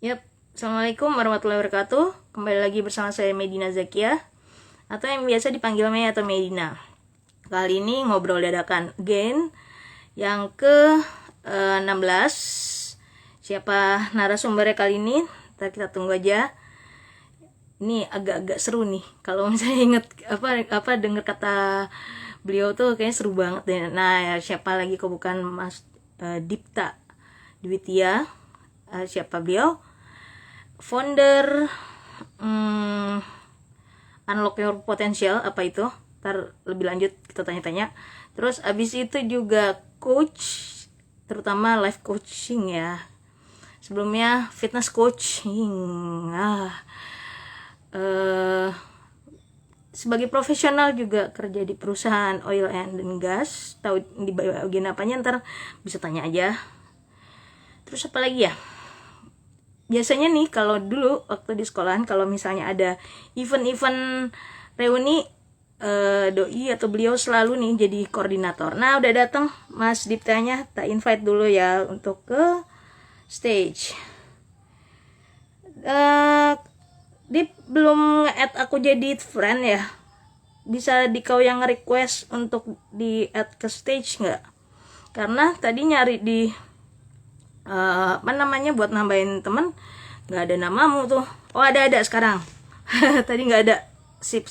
Yap, Assalamualaikum warahmatullahi wabarakatuh. Kembali lagi bersama saya Medina Zakia, atau yang biasa dipanggil Mei atau Medina. Kali ini ngobrol dadakan again yang ke 16. Siapa narasumbernya kali ini? Ntar kita tunggu aja. Ini agak-agak seru nih. Kalau misalnya inget apa denger kata beliau tuh kayaknya seru banget deh. Nah, siapa lagi kok bukan Mas Dipta Dwitia? Siapa beliau? Founder Unlock Your Potential, apa itu? Ntar lebih lanjut kita tanya-tanya. Terus abis itu juga coach, terutama life coaching ya. Sebelumnya fitness coaching. Sebagai profesional juga kerja di perusahaan oil and gas. Tahu di bagian apanya ntar bisa tanya aja. Terus apa lagi ya? Biasanya nih kalau dulu waktu di sekolahan kalau misalnya ada event-event reuni, doi atau beliau selalu nih jadi koordinator. Nah udah datang Mas Diptanya, tak invite dulu ya untuk ke stage. Dip belum nge-add aku jadi friend ya. Bisa kau yang request untuk di-add ke stage nggak? Karena tadi nyari di buat nambahin temen nggak ada namamu tuh. Oh ada sekarang. Tadi nggak ada. Sip.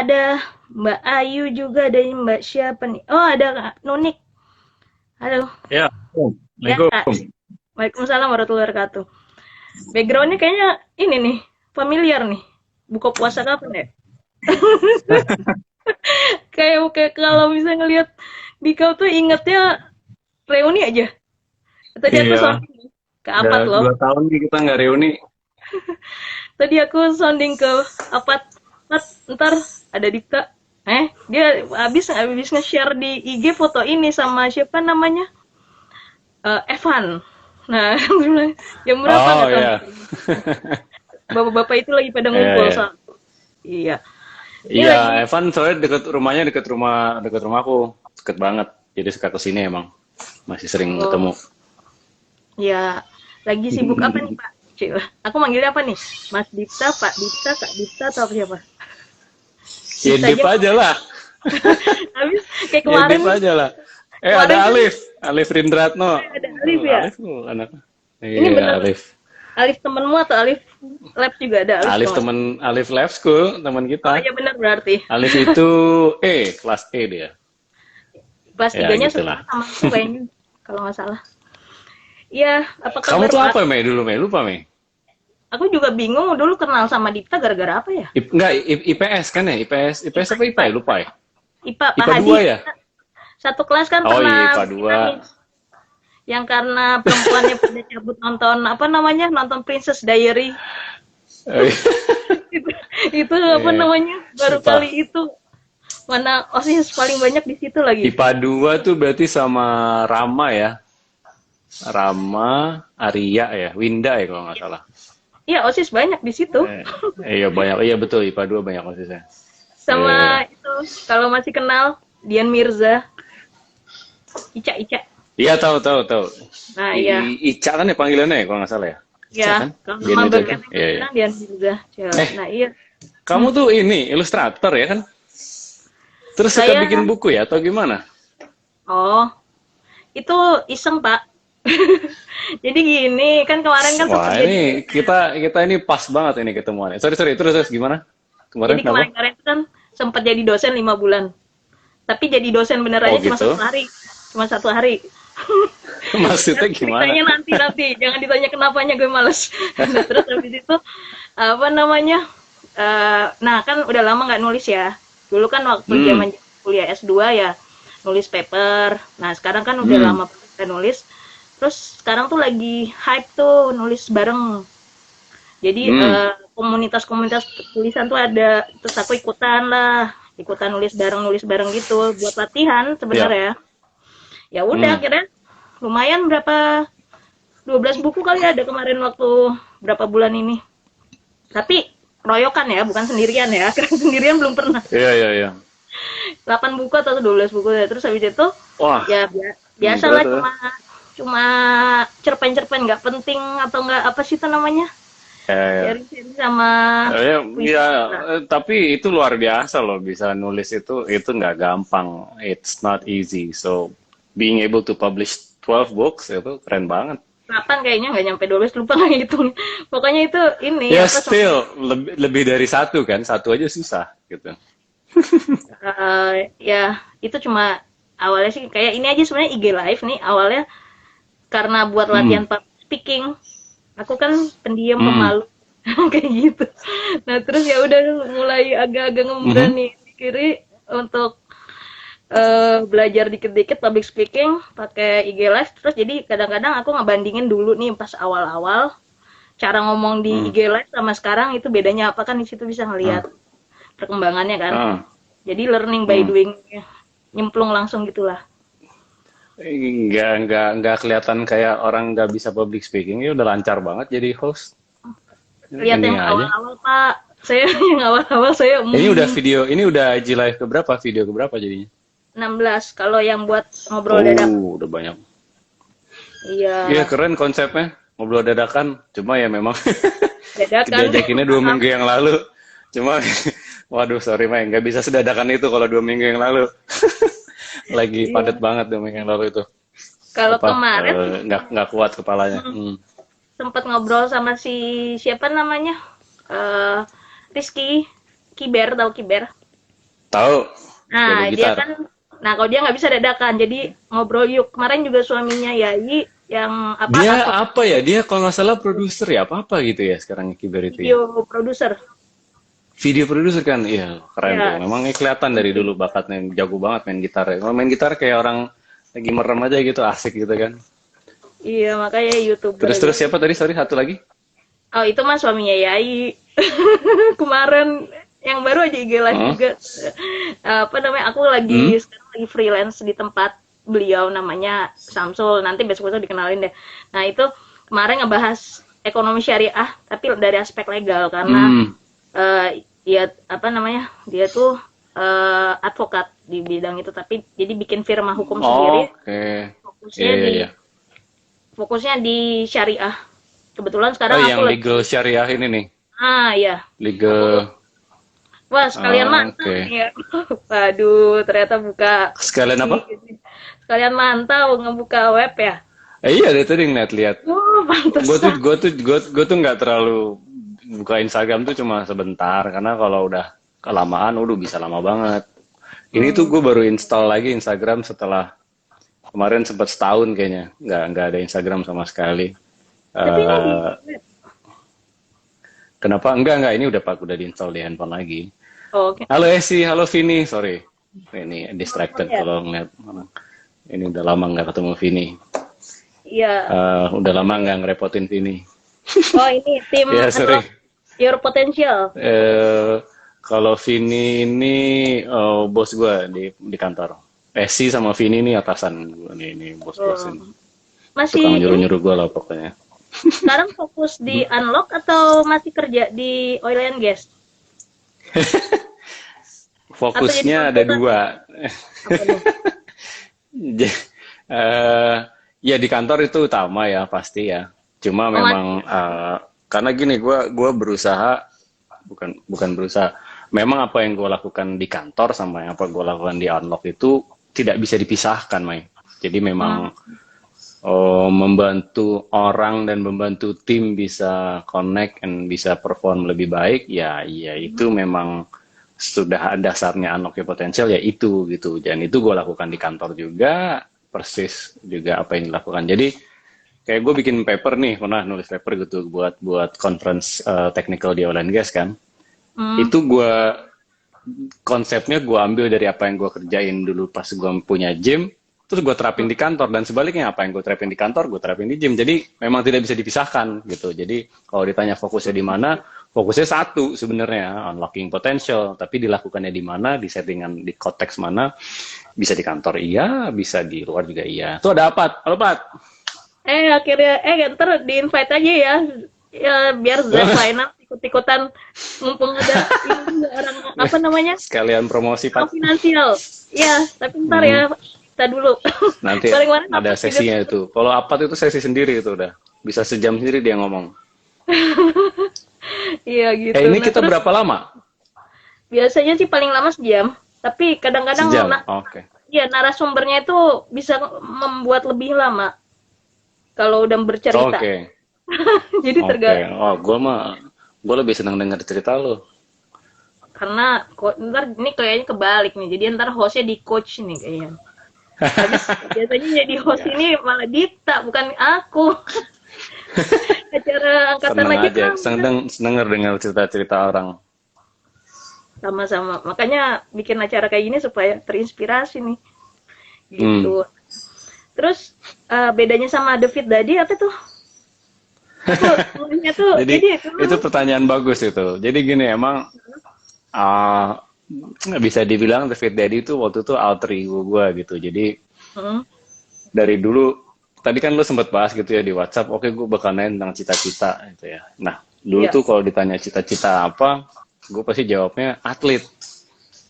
Ada Mbak Ayu juga, ada Mbak siapa nih? Oh ada Nunik. Halo. Ya, Ya Kak. Assalamualaikum. Waalaikumsalam warahmatullahi wabarakatuh. Backgroundnya kayaknya ini nih familiar nih. Buka puasa kapan ya? Kayak kalau misalnya ngelihat di kau tuh ingetnya reuni aja. Tadi aku Iya, sounding ke udah Apat loh. 2 tahun nih kita nggak reuni. Tadi aku sounding ke Apat. Ntar ada Dipta. Dia habis nge-share di IG foto ini sama siapa namanya? Evan. Nah, jam berapa Oh nggak tahu. ya, Bapak-bapak itu lagi pada ya, ngumpul. ya. Iya. Ini Iya, lagi, Evan soalnya rumahnya deket rumahku, deket banget. Jadi suka kesini emang, masih sering oh, ketemu. ya, lagi sibuk apa nih Pak? Cik, aku manggilnya apa nih? Mas Dipta, Pak Dipta, Kak Dipta, atau apa siapa? Ya Dipta Dip aja. aja lah, Habis kayak ya kemarin Dip nih. aja lah. Ada Kemarin kan Alif Rindratno. ada Alif ya. Alif tuh anak. Ini Iya, bener Alif. Alif temenmu atau Alif lab juga ada Alif Alif kalau nggak salah. temen Alif Lab School, teman Oh kita. iya bener berarti. Alif itu kelas E dia. Kelas Ya tiganya gitulah. sekolah sama aku kayaknya kalau nggak salah. Iya, apa Kamu kabar tuh Pak? apa Mei dulu Mei? Lupa Mei. Aku juga bingung dulu kenal sama Dipta gara-gara apa ya? Enggak, IPS kan ya? IPS IPA, apa IPA IPA, ya? Lupa ya? IPA, Pak IPA Hadi. 2 ya? Satu kelas kan Oh iya, pernah IPA kita 2. nih yang karena perempuannya pada cabut nonton apa namanya nonton Princess Diary. Oh, iya. itu, itu apa Iya. namanya baru IPA. kali itu mana OSIS paling banyak di situ lagi. IPA 2 tuh berarti sama Rama ya? Rama, Arya ya? Winda ya kalau nggak salah. Iya OSIS banyak di situ. Eh, iya banyak, iya betul IPA 2 banyak maksudnya. Iya, iya. Sama itu kalau masih kenal Dian Mirza, Ica. Iya tahu tahu tahu. Nah iya, Ica kan ya panggilannya ya kalau nggak salah ya? Ica ya kan? kalau Dia nama itu kan? bagian Iya, iya. kan Dian Mirza. Eh, Nah iya, kamu tuh ini ilustrator ya kan? Terus suka saya bikin buku ya atau gimana? oh itu iseng Pak. Jadi gini kan kemarin kan sempat Wah, jadi ini kita ini pas banget ini ketemuannya. Sorry, terus gimana? Kemarin jadi kenapa? kemarin itu kan sempat jadi dosen 5 bulan. Tapi jadi dosen Oh benerannya cuma gitu. 1 hari. Cuma 1 hari. Maksudnya gimana? Ceritanya nanti. Jangan ditanya kenapanya gue males. Nah, terus habis itu apa namanya? Nah, kan udah lama nggak nulis ya. Dulu kan waktu Hmm, zaman kuliah S2 ya nulis paper. Nah, sekarang kan udah hmm, lama nggak nulis. Terus sekarang tuh lagi hype tuh nulis bareng. Jadi hmm. komunitas-komunitas tulisan tuh ada, terus aku ikutan nulis bareng gitu buat latihan Ya. sebenarnya. Ya udah Hmm. akhirnya lumayan berapa 12 buku kali ada kemarin waktu berapa bulan ini. Tapi royokan ya, bukan sendirian ya. Karena sendirian belum pernah. Iya, iya, iya. 8 buku atau 12 buku ya. Terus habis itu Wah, ya Biasalah terus. cuma cerpen-cerpen nggak penting atau nggak apa sih itu namanya? Ya, Sharing-sharing sama ya, puisi ya, lah. tapi itu luar biasa loh bisa nulis itu nggak gampang. It's not easy. So being able to publish 12 books itu keren banget. 8 kayaknya nggak nyampe 12 lupa nggak hitung. Pokoknya itu ini Ya apa still lebih dari satu kan, satu aja susah gitu. ya itu cuma awalnya sih kayak ini aja sebenarnya IG live nih awalnya karena buat Hmm, latihan public speaking. Aku kan pendiam hmm, pemalu kayak gitu. Nah terus ya udah mulai agak-agak mhm. ngeberani diri untuk belajar dikit-dikit public speaking pakai IG live terus jadi kadang-kadang aku ngebandingin dulu nih pas awal-awal cara ngomong di Hmm, IG live sama sekarang itu bedanya apa kan di situ bisa hmm, ngelihat perkembangannya kan. ah, Jadi learning by hmm. doing nyemplung langsung gitulah. Nggak kelihatan kayak orang nggak bisa public speaking. Ya udah lancar banget jadi host. Lihat Ini yang aja. awal-awal Pak. Saya yang awal-awal saya Ini udah IG live keberapa? Video keberapa jadinya? 16. Kalau yang buat ngobrol dadak Oh, udah banyak. Iya iya keren konsepnya. Ngobrol dadakan. Cuma ya memang dadakan. diajakinnya 2 minggu yang lalu. Cuma, waduh sorry Mai, nggak bisa sedadakan itu kalau 2 minggu yang lalu. Lagi padat Iya. banget 2 minggu yang lalu itu. Kalau Apa? kemarin Nggak kuat kepalanya. sempat ngobrol sama si siapa namanya? eh Rizky Kiber, tahu Kiber? Tahu? Jago Nah, dia gitar. kan nah kalau dia nggak bisa dadakan, jadi ngobrol yuk. Kemarin juga suaminya Yayi yang apa Dia advok apa ya? Dia kalau nggak salah produser ya, apa-apa gitu ya sekarang Kiber itu ya. video produser. Video produser kan, iya keren tuh. Ya, Memang kelihatan dari dulu bakatnya jago banget main gitar. Kalau main gitar kayak orang lagi merem aja gitu, asik gitu kan. iya makanya YouTuber Terus aja. terus siapa tadi? Sorry satu lagi. Oh, itu mah suaminya Yayi. Kemarin yang baru aja IG live Oh, juga. Apa namanya? Aku hmm? sekarang lagi freelance di tempat beliau namanya Samsul. Nanti besok-besok dikenalin deh. Nah, itu kemarin ngebahas ekonomi syariah tapi dari aspek legal karena Hmm. ya apa namanya? Dia tuh advokat di bidang itu tapi jadi bikin firma hukum sendiri Oke. fokusnya Iya, iya, di iya. syariah. Kebetulan Oh, sekarang aku yang lagi legal syariah ini nih. ya aku Legal. wah sekalian mantau Oke. nih ya. Waduh, ternyata buka Sekalian apa? sekalian mantau ngebuka web ya. Iya, dari tadi ngeliat lihat. Oh, pantesan. Gue tuh nggak terlalu buka Instagram tuh cuma sebentar karena kalau udah kelamaan, udah bisa lama banget. Ini tuh Hmm. gue baru install lagi Instagram setelah kemarin sempat setahun kayaknya nggak ada Instagram sama sekali. Tapi ini di eh Kenapa? Enggak ini udah diinstal di handphone lagi. oh, oke. Halo Esi, halo Vini, sorry. Ini distracted Ya. kalau ngeliat orang. Ini udah lama nggak ketemu Vini. Iya. Udah lama nggak ngerepotin Vini. Oh, ini tim Ya sorry. Unlock Your Potential. Kalau Vini ini bos gue di kantor. Esi sama Vini ini atasan gue nih, ini bos-bos Oh. ini. Tukang Masih ini nyuruh-nyuruh gue lah pokoknya. sekarang fokus di Unlock atau masih kerja di Oil and Gas? Atau jadi Fokusnya ada konsultan? dua. Apa nih? Ja- eh, Ya di kantor itu utama ya pasti ya. Cuma Oh, memang karena gini gue berusaha bukan berusaha. Memang apa yang gue lakukan di kantor sama yang apa gue lakukan di Unlock itu tidak bisa dipisahkan, Mai. Jadi memang membantu orang dan membantu tim bisa connect dan bisa perform lebih baik ya itu memang sudah dasarnya Unlock Your Potential ya itu gitu. Dan itu gue lakukan di kantor juga persis juga apa yang dilakukan. Jadi kayak gue bikin paper nih, pernah nulis paper gitu buat conference technical di Oil and Gas kan. Hmm. Itu konsepnya gue ambil dari apa yang gue kerjain dulu pas gue punya gym, terus gue terapin di kantor dan sebaliknya apa yang gue terapin di kantor gue terapin di gym. Jadi memang tidak bisa dipisahkan gitu. Jadi kalau ditanya fokusnya di mana, fokusnya satu sebenarnya unlocking potential, tapi dilakukannya di mana, di settingan di konteks mana, bisa di kantor iya, bisa di luar juga iya. Tuh ada apa? Halo Pat. Akhirnya ntar di invite aja ya. Ya biar Zack Finance ikut-ikutan mumpung ada ini juga orang apa namanya? Sekalian promosi Orang Pat. finansial. Ya, tapi ntar ya kita dulu. Nanti Paling mana ada Apat sesinya itu. Kalau Apat itu sesi sendiri itu udah. Bisa sejam sendiri dia ngomong. iya gitu. Ini Nah kita terus berapa lama? biasanya sih paling lama sejam, tapi kadang-kadang Sejam. Oke. ya narasumbernya itu bisa membuat lebih lama kalau udah bercerita. Oke. Jadi Oke. Oh, gue lebih senang dengar cerita lo. karena ntar ini kayaknya kebalik nih. Jadi ntar hostnya di coach nih kayaknya. Habis biasanya jadi host Ya. ini malah Dita bukan aku. Acara angkatan Seneng aja aja. kan Seneng dengar cerita-cerita orang. sama-sama. Makanya bikin acara kayak gini supaya terinspirasi nih. Hmm. Gitu. Terus bedanya sama David Dadi apa tuh? Nulisnya tuh Jadi jadi itu pertanyaan bagus itu. Jadi gini emang uh, bisa dibilang David Daddy itu waktu itu alter ego gue gitu. Jadi hmm, dari dulu tadi kan lu sempat bahas gitu ya di WhatsApp. Oke, gue bakal nanya tentang cita-cita gitu ya. Nah, dulu iya. tuh kalau ditanya cita-cita apa, gue pasti jawabnya atlet.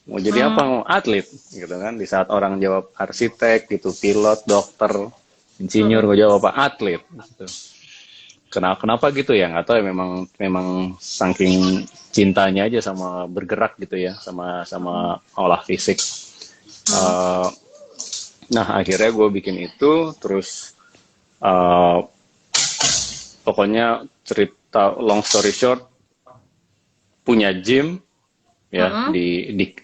Mau jadi apa? Mau atlet gitu kan. Di saat orang jawab arsitek gitu, pilot, dokter, insinyur, gue jawab apa? Atlet gitu. Kenapa gitu ya? Nggak tahu ya, memang saking cintanya aja sama bergerak gitu ya, sama olah fisik. Eh, nah akhirnya gue bikin itu, terus eh, pokoknya cerita long story short, punya gym ya,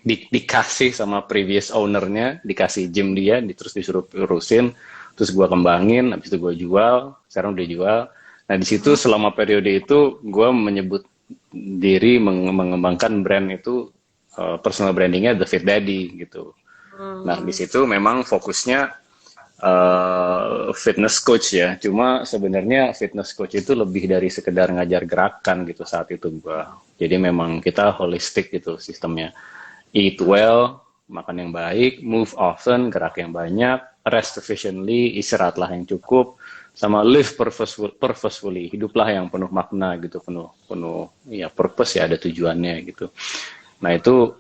dikasih sama previous ownernya, dikasih gym dia, terus disuruh urusin, terus gue kembangin, habis itu gue jual, sekarang udah jual. Nah di situ selama periode itu gue menyebut diri mengembangkan brand itu, personal brandingnya The Fit Daddy gitu. Nah di situ memang fokusnya fitness coach ya. Cuma sebenarnya fitness coach itu lebih dari sekedar ngajar gerakan gitu saat itu gua. Jadi memang kita holistik gitu sistemnya. Eat well, makan yang baik, move often, gerak yang banyak, rest efficiently, istirahatlah yang cukup, sama live purposefully, hiduplah yang penuh makna gitu, penuh ya purpose ya, ada tujuannya gitu. Nah itu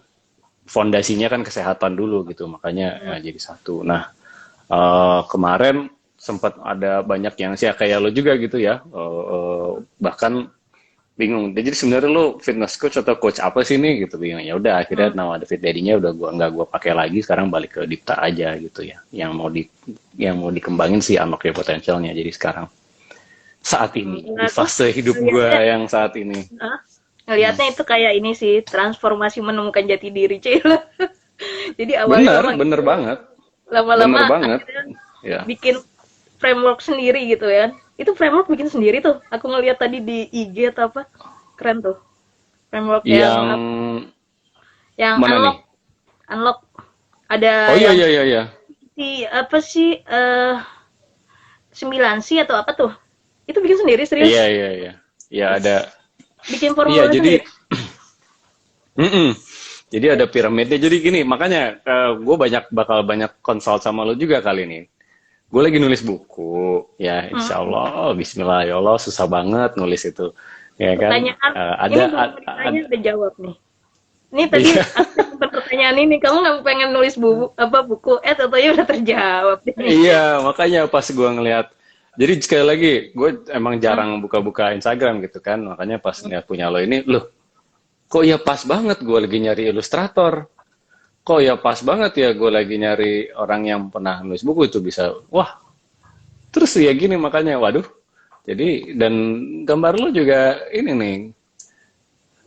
fondasinya kan kesehatan dulu gitu, makanya ya, jadi satu. Nah kemarin sempat ada banyak yang sih kayak lo juga gitu ya, bahkan bingung. Jadi sebenarnya lo fitness coach atau coach apa sih nih gitu, bingung. Ya udah akhirnya nama David Daddy-nya udah nggak gua pakai lagi, sekarang balik ke Dipta aja gitu ya. Yang mau dikembangin sih unlock ya potensialnya. Jadi sekarang saat ini di fase hidup gua yang saat ini. Ngelihatnya itu kayak ini sih transformasi menemukan jati diri Cila. Jadi awalnya Bener banget. lama-lama Bener banget. Ya. bikin framework sendiri gitu ya. Itu framework bikin sendiri tuh. Aku ngelihat tadi di IG atau apa. Keren tuh. Framework yang mana unlock. nih? Unlock. Ada Oh iya yang iya. apa sih 9C atau apa tuh? Itu bikin sendiri serius? Iya. Ya ada. Bikin formula Jadi sendiri. Jadi ada piramidnya. Jadi gini, makanya gue bakal banyak konsult sama lo juga kali ini. Gue lagi nulis buku, ya insya Allah, Bismillah ya Allah, susah banget nulis itu, ya kan? Pertanyaan ini belum ditanya udah jawab nih. Ini tadi Iya. pertanyaan ini, kamu nggak pengen nulis buku atau ya udah terjawab. Iya, makanya pas gue ngeliat, jadi sekali lagi, gue emang jarang buka-buka Instagram gitu kan, makanya pas ngeliat punya lo ini, loh, kok ya pas banget gue lagi nyari ilustrator. Kok ya pas banget ya gue lagi nyari orang yang pernah nulis buku itu bisa. Wah, terus ya gini makanya, waduh. Jadi, dan gambar lo juga ini nih.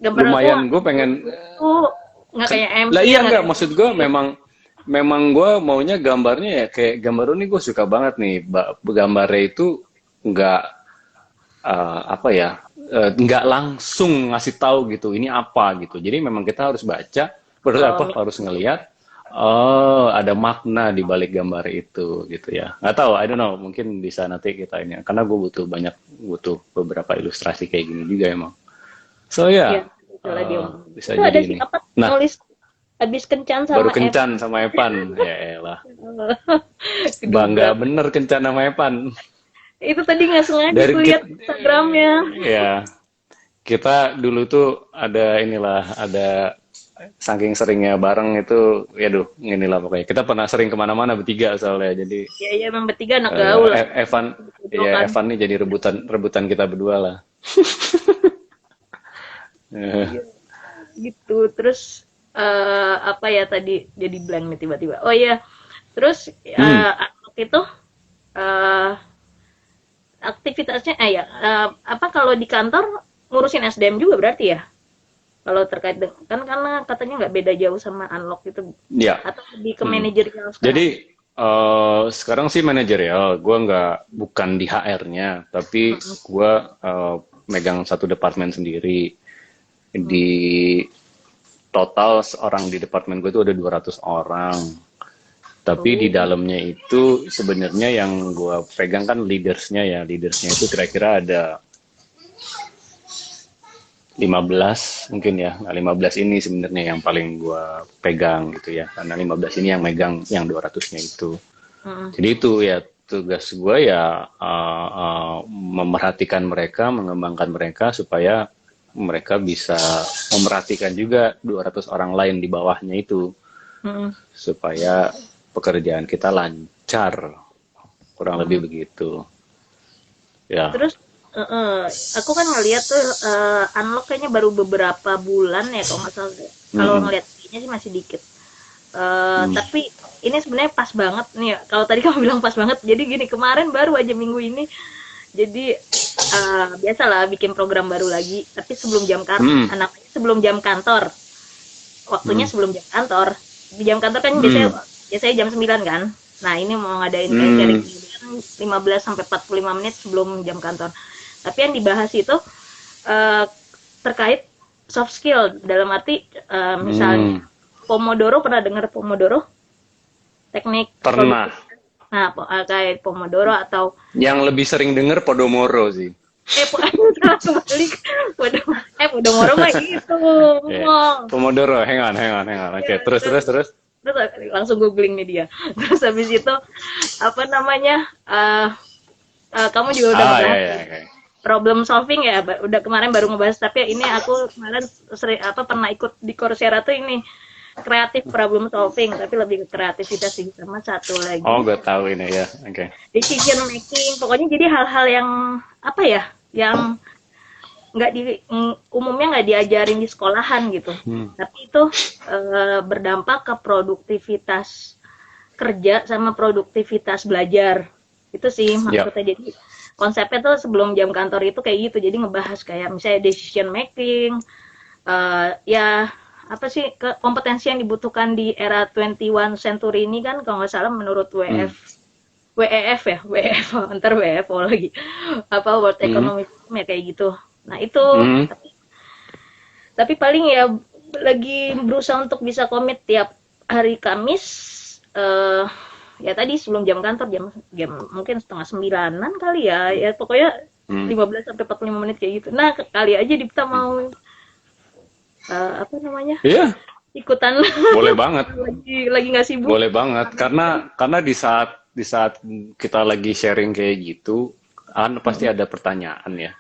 Gambar lumayan, gue pengen. Nggak kayak MP. Lah iya nggak, maksud gue memang gue maunya gambarnya ya kayak gambar lo nih gue suka banget nih. Gambarnya itu nggak apa ya, nggak langsung ngasih tahu gitu ini apa gitu. Jadi memang kita harus baca, harus ngelihat, oh ada makna di balik gambar itu gitu ya. Nggak tahu, I don't know, mungkin bisa nanti kita ini, karena gue butuh beberapa ilustrasi kayak gini juga emang. So ya, bisa itu jadi ada ini. Nah, nulis habis kencan sama baru kencan sama Evan, ya elah. Bangga bener kencan sama Evan. Itu tadi nggak sengaja aku lihat Instagramnya. Ya, kita dulu tuh ada saking seringnya bareng itu, ya inilah pokoknya. Kita pernah sering kemana-mana bertiga soalnya. Jadi Ya emang bertiga anak gaul lah. Evan, Betul ya kan? Evan nih jadi rebutan kita berdua lah. Eh, Iya, gitu. Terus apa ya tadi jadi blank nih tiba-tiba. Oh iya, terus hmm, waktu itu eh aktivitasnya ya apa kalau di kantor ngurusin SDM juga berarti ya? Kalau terkait dengan kan karena katanya nggak beda jauh sama unlock itu ya. atau lebih ke Hmm. manajerial sekarang. Jadi sekarang sih manajerial, gue bukan di HR-nya, tapi Mm-mm. gue megang satu departemen sendiri. Di total orang di departemen gue itu ada 200 orang. Tapi di Oh. dalamnya itu sebenarnya yang gue pegang kan leadersnya ya. Leadersnya itu kira-kira ada 15 mungkin ya. Nah, 15 ini sebenarnya yang paling gue pegang gitu ya. Karena 15 ini yang megang yang 200-nya itu. Mm-mm. Jadi itu ya tugas gue ya memerhatikan mereka, mengembangkan mereka supaya mereka bisa memerhatikan juga 200 orang lain di bawahnya itu Mm-mm. supaya pekerjaan kita lancar. Kurang lebih begitu. Ya. Terus aku kan ngeliat tuh unlock kayaknya baru beberapa bulan ya kalau nggak salah. Kalau Mm-mm. ngeliat nya sih masih dikit. Mm. Tapi ini sebenarnya pas banget nih. Kalau tadi kamu bilang pas banget, jadi gini kemarin baru aja minggu ini. Jadi biasalah bikin program baru lagi. Tapi sebelum Mm. sebelum jam kantor. Waktunya Mm. sebelum jam kantor. Di jam kantor kan Mm. biasanya jam 9 kan. Nah ini mau ngadain kayak Mm. sharing 15 sampai 45 menit sebelum jam kantor. Tapi yang dibahas itu eh, terkait soft skill dalam arti misalnya Mm. Pomodoro, pernah dengar Pomodoro? Teknik Pernah. produktif. Nah, kayak Pomodoro atau Yang lebih sering denger Podomoro sih. salah balik. Pomodoro mah itu Yeah. ngomong. Pomodoro, hang on. Oke, Ya, terus. terus langsung googling nih dia. Terus habis itu apa namanya? Kamu juga udah Ya, ngebahas ya, oke. problem solving ya, udah kemarin baru ngebahas, tapi ini aku kemarin pernah ikut di Coursera tuh ini kreatif problem solving, tapi lebih ke kreativitas sih. Sama satu Oh, lagi gue tahu ini ya. Oke. decision making, pokoknya jadi hal-hal yang apa ya, yang nggak di umumnya nggak diajarin di sekolahan gitu, Hmm. tapi itu berdampak ke produktivitas kerja sama produktivitas belajar. Itu sih Ya. maksudnya. Jadi konsepnya tuh sebelum jam kantor itu kayak gitu, jadi ngebahas kayak misalnya decision making, ya apa sih kompetensi yang dibutuhkan di era 21 century ini kan kalau nggak salah menurut Hmm. WEF ya, WEF, ntar WFO lagi, apa World Hmm. Economic Forum ya kayak gitu. Nah itu, Hmm. tapi paling ya lagi berusaha untuk bisa komit tiap hari Kamis, eh ya tadi sebelum jam kantor jam mungkin setengah 9-an kali ya pokoknya Hmm. 15 sampai 45 menit kayak gitu. Nah kali aja Dipta mau apa namanya Iya, ikutan boleh banget. lagi nggak sibuk. Boleh banget karena di saat kita lagi sharing kayak gitu kan pasti ada pertanyaan ya.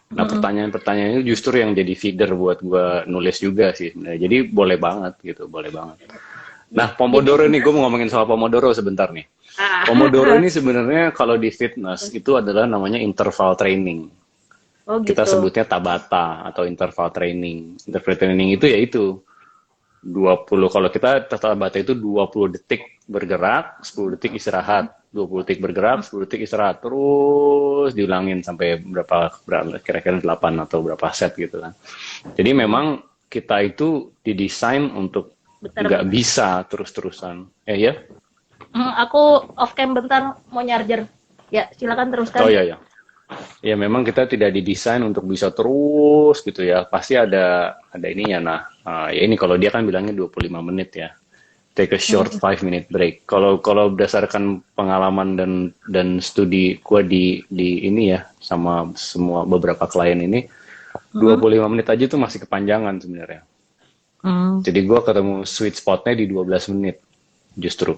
Nah, pertanyaan-pertanyaan itu justru yang jadi feeder buat gua nulis juga sih sebenarnya. Jadi boleh banget gitu, boleh banget. Nah, Pomodoro nih, gue mau ngomongin soal Pomodoro sebentar nih. Ah, Pomodoro ini sebenarnya kalau di fitness itu adalah namanya interval training. oh Kita gitu. sebutnya Tabata atau interval training. Interval training itu yaitu 20, kalau kita Tabata itu 20 detik bergerak, 10 detik istirahat. 20 detik bergerak, 10 detik istirahat. Terus diulangin sampai berapa kira-kira 8 atau berapa set gitu kan. Jadi memang kita itu didesain untuk Bentar, nggak bentar. bisa terus-terusan. Ya? Aku off cam bentar mau nyarger. Ya silakan teruskan. Oh ya. Ya memang kita tidak didesain untuk bisa terus gitu ya. Pasti ada ininya. Nah, ya ini kalau dia kan bilangnya 25 menit ya. Take a short 5-minute break. Kalau berdasarkan pengalaman dan studi gua di ini ya sama semua beberapa klien ini 25 menit aja tuh masih kepanjangan sebenarnya. Hmm. Jadi gua ketemu sweet spotnya di 12 menit justru.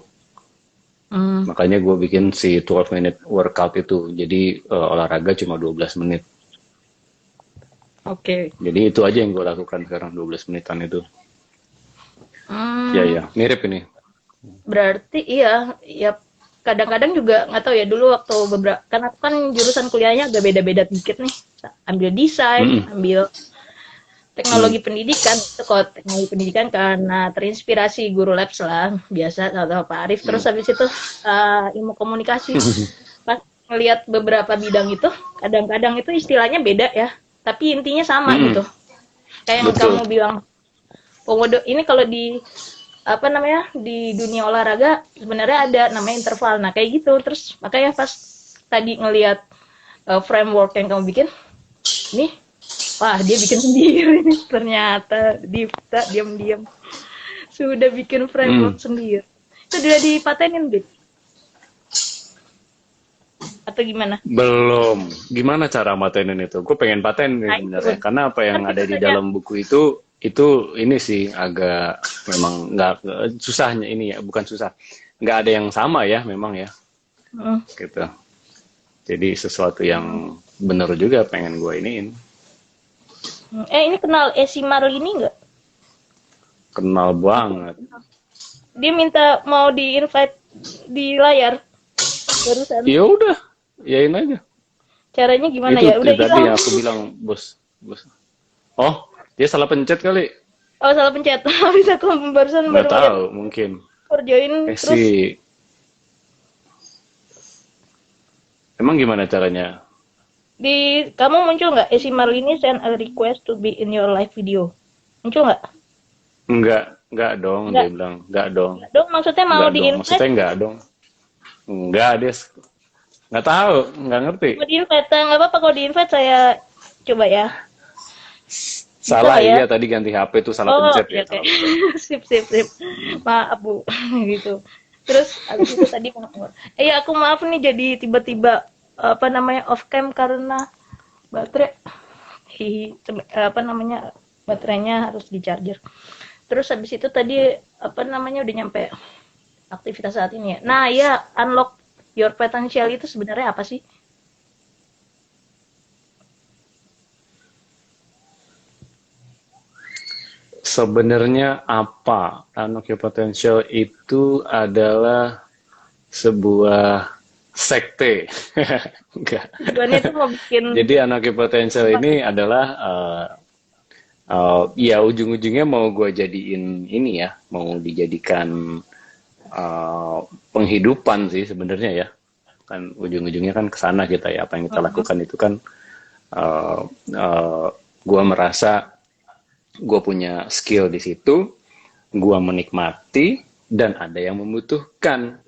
Hmm. Makanya gue bikin si 12-minute workout itu. Jadi olahraga cuma 12 menit. Oke. Jadi itu aja yang gue lakukan sekarang 12 menitan itu. Iya, Hmm, iya, mirip ini. berarti iya, ya kadang-kadang juga nggak tahu ya dulu waktu beberapa kan aku kan jurusan kuliahnya agak beda-beda dikit nih. Ambil desain, Mm-mm. ambil Mm. teknologi pendidikan itu kalau teknologi pendidikan karena terinspirasi guru labs lah biasa atau Pak Arif terus Mm. habis itu ilmu komunikasi pas ngelihat beberapa bidang itu kadang-kadang itu istilahnya beda ya tapi intinya sama Mm-mm. gitu kayak yang kamu Betul. bilang Pomodo ini kalau di apa namanya di dunia olahraga sebenarnya ada namanya interval nah kayak gitu terus makanya pas tadi ngelihat framework yang kamu bikin nih wah dia bikin sendiri ternyata Difta diam-diam sudah bikin Mm. framework sendiri itu udah dipatenin gitu atau gimana Belum. Gimana cara matenin itu? Gue pengen paten nih nah itu sebenarnya. Karena apa yang kan ada itu di saja dalam buku itu ini sih agak memang nggak susahnya ini ya, bukan susah. Nggak ada yang sama ya, memang ya, hmm. gitu. Jadi sesuatu yang bener juga pengen gue iniin. Ini kenal Esi Marlini nggak Kenal banget. dia minta mau di invite di layar barusan Ya udah, yain aja. caranya gimana Itu ya udah tadi hilang aku bilang bos. Oh, dia salah pencet kali. oh salah pencet habis aku barusan Nggak baru ngeliat tahu, mungkin. join terus Si, emang gimana caranya? di kamu muncul nggak Esi Marlini send a request to be in your live video muncul nggak Enggak dong, dia nggak bilang. Enggak dong. dong maksudnya mau Enggak di dong. invite Maksudnya enggak dong. Enggak, dia nggak tahu, nggak ngerti. mau di invite nggak apa-apa kalau di invite saya coba ya bisa Salah nggak ya iya tadi ganti HP tuh salah oh pencet oke ya, oke salah pencet. sip maaf bu gitu terus abis itu tadi aku maaf nih jadi tiba-tiba apa namanya off cam karena baterai apa namanya baterainya harus di charger terus habis itu tadi apa namanya udah nyampe aktivitas saat ini ya nah ya unlock your potential itu sebenarnya apa sih Sebenarnya apa? Unlock Your Potential itu adalah sebuah sekte. Enggak. tujuannya itu mau bikin Jadi Unlock Your Potential ini adalah ya ujung-ujungnya mau gue jadiin ini ya, mau dijadikan penghidupan sih sebenarnya ya. Kan ujung-ujungnya kan ke sana kita ya, apa yang kita lakukan itu kan gue merasa gue punya skill di situ, gue menikmati dan ada yang membutuhkan.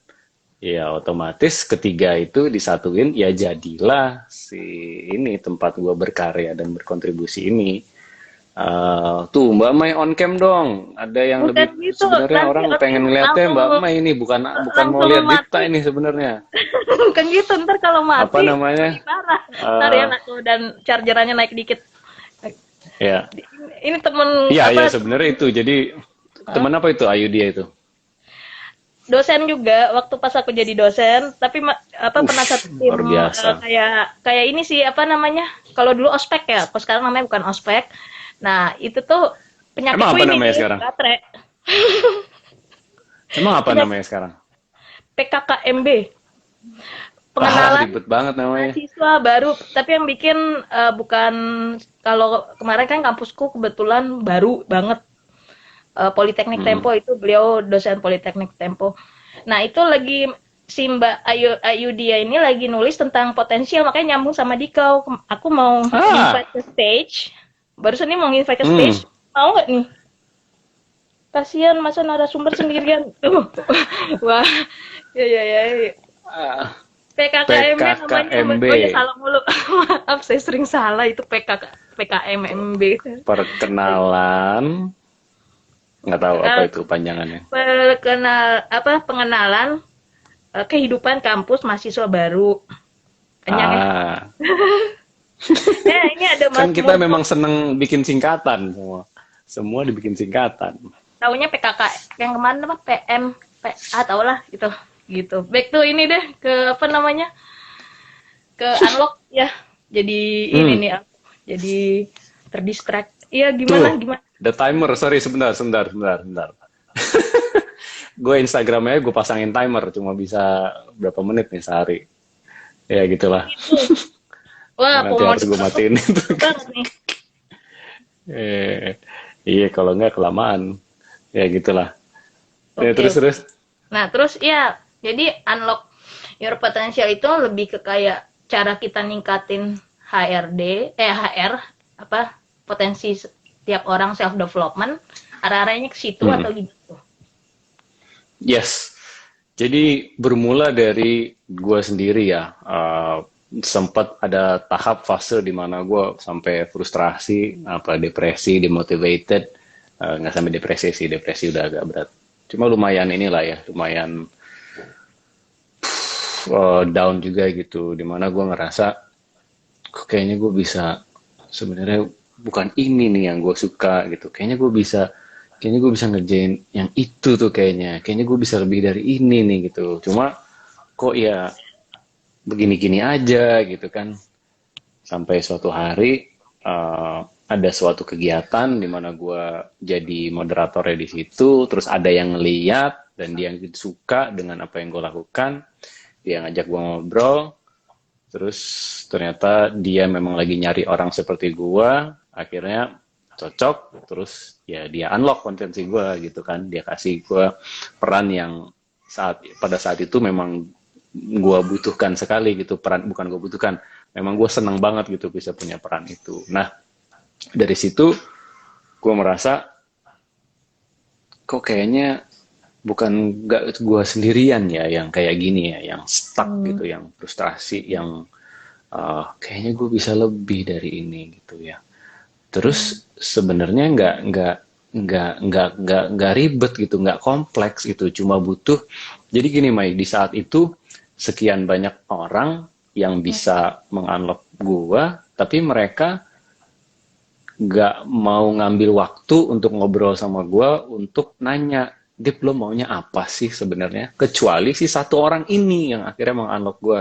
Ya otomatis ketiga itu disatuin ya jadilah si ini tempat gue berkarya dan berkontribusi ini. Tuh Mbak Mai on cam dong. Ada yang bukan lebih gitu sebenarnya nanti orang oke pengen ngeliatnya langsung Mbak Mai ini bukan mau langsung lihat Dipta mati ini sebenarnya. bukan gitu ntar kalau Apa mati namanya? lebih parah ntar ya eh aku dan chargerannya naik dikit ya, ini temen iya apa ya sebenarnya itu. Jadi teman apa itu Ayu dia itu? dosen juga waktu pas aku jadi dosen tapi apa pernah satu tim Luar biasa. kayak ini sih apa namanya kalau dulu ospek ya kalau sekarang namanya bukan ospek nah itu tuh Emang penyakitku apa ini namanya nih sekarang? baterai Emang apa penyakit namanya sekarang? PKKMB Wah, pengenalan ribet banget namanya. mahasiswa baru tapi yang bikin bukan kalau kemarin kan kampusku kebetulan baru banget Politeknik Hmm. Tempo itu beliau dosen Politeknik Tempo. Nah itu lagi si Mbak Ayu dia ini lagi nulis tentang potensial makanya nyambung sama Dikau. Aku mau Ah, invite ke stage. Barusan nih mau invite ke hmm. stage. Mau nggak nih? Kasihan masa narasumber sendirian. Wah, ya. Ah, PKKMB namanya. PKKMB, Oh ya salah mulu. Maaf saya sering salah itu PKMB. perkenalan, nggak tahu apa itu panjangannya. Pengenalan kehidupan kampus mahasiswa baru. Panjangnya. Ah, Ini ada Mas kan kita Murto. memang seneng bikin singkatan semua. Semua dibikin singkatan. Taunya PKK yang kemarin apa PM PA tau lah gitu. Gitu. Back to ini deh ke apa namanya? Ke unlock ya. Jadi ini nih jadi terdistract. Iya gimana Tuh, gimana? the timer, sorry sebentar. Gue Instagramnya gue pasangin timer, cuma bisa berapa menit nih sehari. Ya gitulah. Wah, Nanti harus gue pomodoro tuh matiin itu. bagus banget nih. Eh, iya kalau nggak kelamaan. Ya gitulah. Ya, Oke. terus. Nah, terus ya, jadi unlock your potential itu lebih ke kayak cara kita ningkatin HR, apa, potensi setiap orang self development, arah-arahnya ke situ Mm-mm. atau gitu. Yes. Jadi bermula dari gue sendiri ya. Sempat ada tahap fase di mana gue sampai frustrasi, apa depresi, demotivated. Nggak sampai depresi sih, depresi udah agak berat. Cuma lumayan inilah ya, lumayan down juga gitu. Dimana gue ngerasa kok kayaknya gue bisa sebenarnya bukan ini nih yang gue suka gitu. Kayaknya gue bisa ngerjain yang itu tuh kayaknya gue bisa lebih dari ini nih gitu. Cuma kok ya begini-gini aja gitu kan. Sampai suatu hari ada suatu kegiatan di mana gue jadi moderatornya di situ, terus ada yang ngeliat dan dia suka dengan apa yang gue lakukan, dia ngajak gue ngobrol, terus ternyata dia memang lagi nyari orang seperti gua, akhirnya cocok, terus ya dia unlock potensi gua gitu kan, dia kasih gua peran yang pada saat itu memang gua butuhkan sekali gitu, peran bukan gua butuhkan, memang gua senang banget gitu bisa punya peran itu. Nah dari situ gua merasa kok kayaknya bukan nggak gua sendirian ya yang kayak gini ya, yang stuck gitu, yang frustrasi, yang kayaknya gue bisa lebih dari ini gitu ya. Terus sebenarnya nggak ribet gitu, nggak kompleks gitu, cuma butuh. Jadi gini Mai, di saat itu sekian banyak orang yang bisa mengunlock gue, tapi mereka nggak mau ngambil waktu untuk ngobrol sama gue untuk nanya dia belum maunya apa sih sebenarnya, kecuali si satu orang ini yang akhirnya mengunlock gue.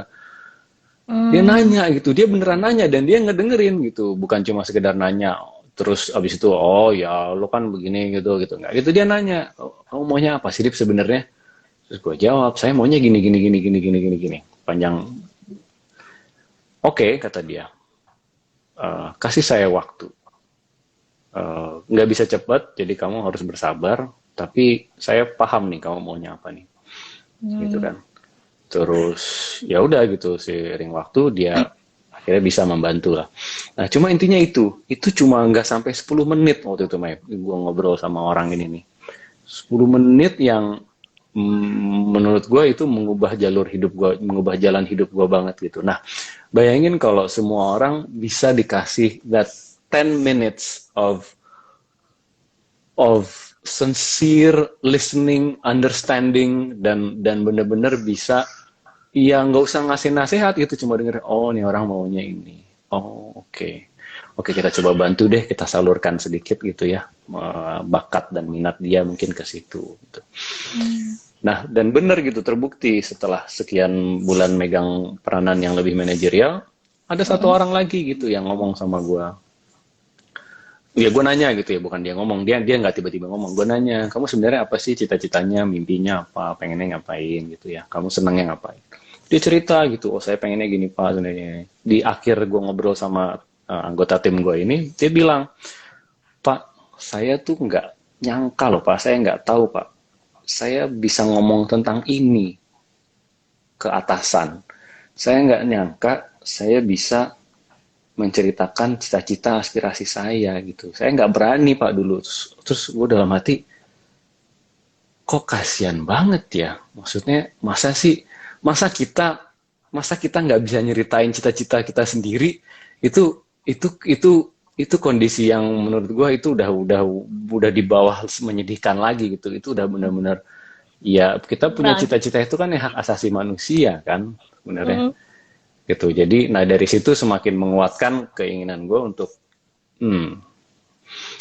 Dia Hmm, nanya gitu, dia beneran nanya dan dia ngedengerin gitu, bukan cuma sekedar nanya. Terus abis itu, oh ya lo kan begini gitu gitu nggak gitu, dia nanya, "Oh, kamu maunya apa sih Dip sebenarnya?" Terus gue jawab, saya maunya gini gini gini gini gini gini gini. Panjang. Oke, kata dia. Kasih saya waktu. Nggak bisa cepat, jadi kamu harus bersabar. Tapi saya paham nih kamu maunya apa nih, gitu hmm, kan. Terus ya udah gitu seiring waktu dia akhirnya bisa membantu lah. Nah cuma intinya itu cuma nggak sampai 10 menit waktu itu Maya, gue ngobrol sama orang ini nih. 10 menit yang menurut gue itu mengubah jalur hidup gue, mengubah jalan hidup gue banget gitu. Nah bayangin kalau semua orang bisa dikasih that 10 minutes of sincere listening, understanding, dan benar-benar bisa. Iya, nggak usah ngasih nasihat gitu, cuma denger, oh nih orang maunya ini. Oh, oke. Oke, kita coba bantu deh, kita salurkan sedikit gitu ya, bakat dan minat dia mungkin ke situ. Gitu. hmm, Nah, dan benar gitu, terbukti setelah sekian bulan megang peranan yang lebih manajerial, ada satu hmm, orang lagi gitu yang ngomong sama gue. Ya gue nanya gitu ya, bukan dia ngomong, dia nggak tiba-tiba ngomong. Gue nanya, kamu sebenarnya apa sih cita-citanya, mimpinya apa, pengennya ngapain gitu ya, kamu senangnya ngapain? Dia cerita gitu, oh saya pengennya gini Pak, sebenarnya. Di akhir gue ngobrol sama anggota tim gue ini, dia bilang, Pak, saya tuh nggak nyangka loh Pak, saya nggak tahu Pak, saya bisa ngomong tentang ini ke atasan. Saya nggak nyangka saya bisa menceritakan cita-cita aspirasi saya gitu. Saya nggak berani Pak dulu. Terus gue dalam hati, kok kasihan banget ya. Maksudnya masa kita nggak bisa nyeritain cita-cita kita sendiri. Itu kondisi yang menurut gue itu udah di bawah menyedihkan lagi gitu. Itu udah benar-benar ya kita punya nah, cita-cita itu kan ya hak asasi manusia kan sebenarnya hmm, gitu. Jadi nah dari situ semakin menguatkan keinginan gue untuk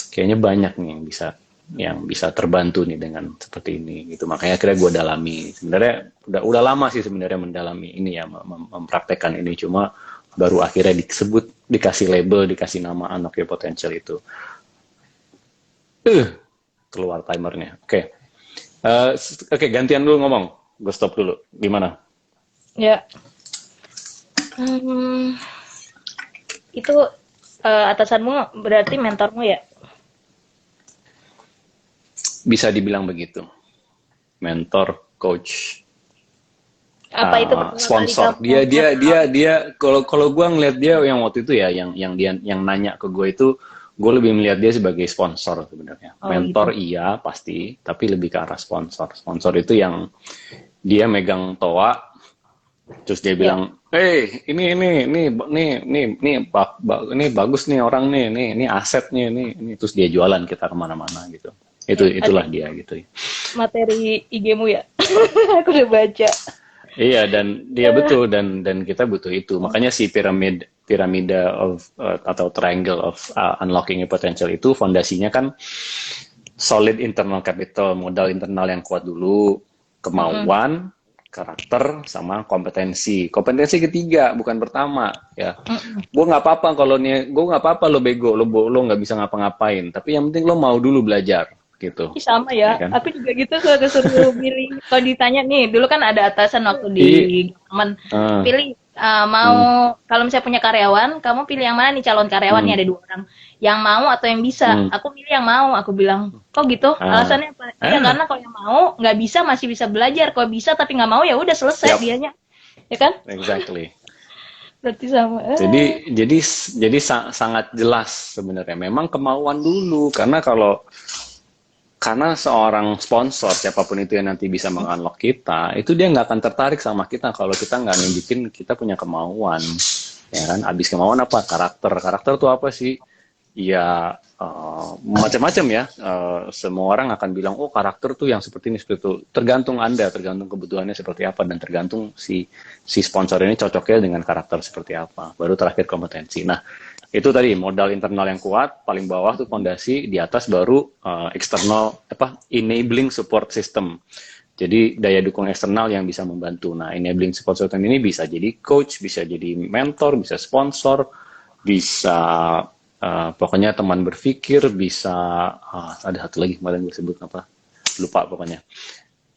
kayaknya banyak nih yang bisa terbantu nih dengan seperti ini gitu. Makanya akhirnya gue dalami. Sebenarnya udah lama sih sebenarnya mendalami ini ya, mempraktekkan ini, cuma baru akhirnya dikasih label, dikasih nama anak ya potensial itu. Keluar timernya. Oke. Oke, gantian dulu ngomong. Gue stop dulu. Gimana? Ya. Hmm, itu atasanmu berarti mentormu ya? Bisa dibilang begitu. Mentor, coach, Apa itu pertama kali sponsor. kamu kenal? Dia. Kalau gue ngeliat dia yang waktu itu ya, yang nanya ke gue itu, gue lebih melihat dia sebagai sponsor sebenarnya. Oh gitu. Mentor iya pasti, tapi lebih ke arah sponsor. Sponsor itu yang dia megang toa, terus dia Ya. bilang, ini bagus nih orang ini aset nih, ini terus dia jualan kita kemana-mana gitu. Ya, ada Itulah dia gitu. materi IG-mu ya? Aku udah baca. Iya dan dia betul dan kita butuh itu. Makanya si piramida of atau triangle of unlocking your potential itu fondasinya kan solid internal capital, modal internal yang kuat dulu, Mm-mm. kemauan, karakter sama kompetensi. Kompetensi ketiga bukan pertama ya. Mm-mm. Gue nggak apa-apa lo bego, lo nggak bisa ngapa-ngapain. Tapi yang penting lo mau dulu belajar gitu, Ih, sama ya ya. kan? Aku juga gitu kalau disuruh pilih. Kalau ditanya nih, dulu kan ada atasan waktu di I, teman uh, pilih mau hmm, kalau misalnya punya karyawan, kamu pilih yang mana nih calon karyawan nih hmm, ada dua orang. Yang mau atau yang bisa? hmm. Aku pilih yang mau. Aku bilang, kok gitu? Ah, Alasannya apa? Iya ah, karena kalau yang mau nggak bisa masih bisa belajar. Kalau bisa tapi nggak mau ya udah selesai yep, dianya, ya kan? exactly. Berarti sama. Jadi sangat jelas sebenarnya. Memang kemauan dulu, karena seorang sponsor siapapun itu yang nanti bisa mengunlock kita, itu dia nggak akan tertarik sama kita kalau kita nggak nunjukin kita punya kemauan, ya kan? Abis kemauan apa? Karakter tuh apa sih? Ya macam-macam ya. Semua orang akan bilang, oh karakter tuh yang seperti ini seperti itu. Tergantung Anda, tergantung kebutuhannya seperti apa dan tergantung si sponsor ini cocoknya dengan karakter seperti apa. Baru terakhir kompetensi. Nah, itu tadi modal internal yang kuat, paling bawah tuh fondasi, di atas baru eksternal enabling support system. Jadi daya dukung eksternal yang bisa membantu. Nah, enabling support system ini bisa jadi coach, bisa jadi mentor, bisa sponsor, bisa pokoknya teman berpikir, bisa ada satu lagi kemarin gue sebut apa, lupa pokoknya.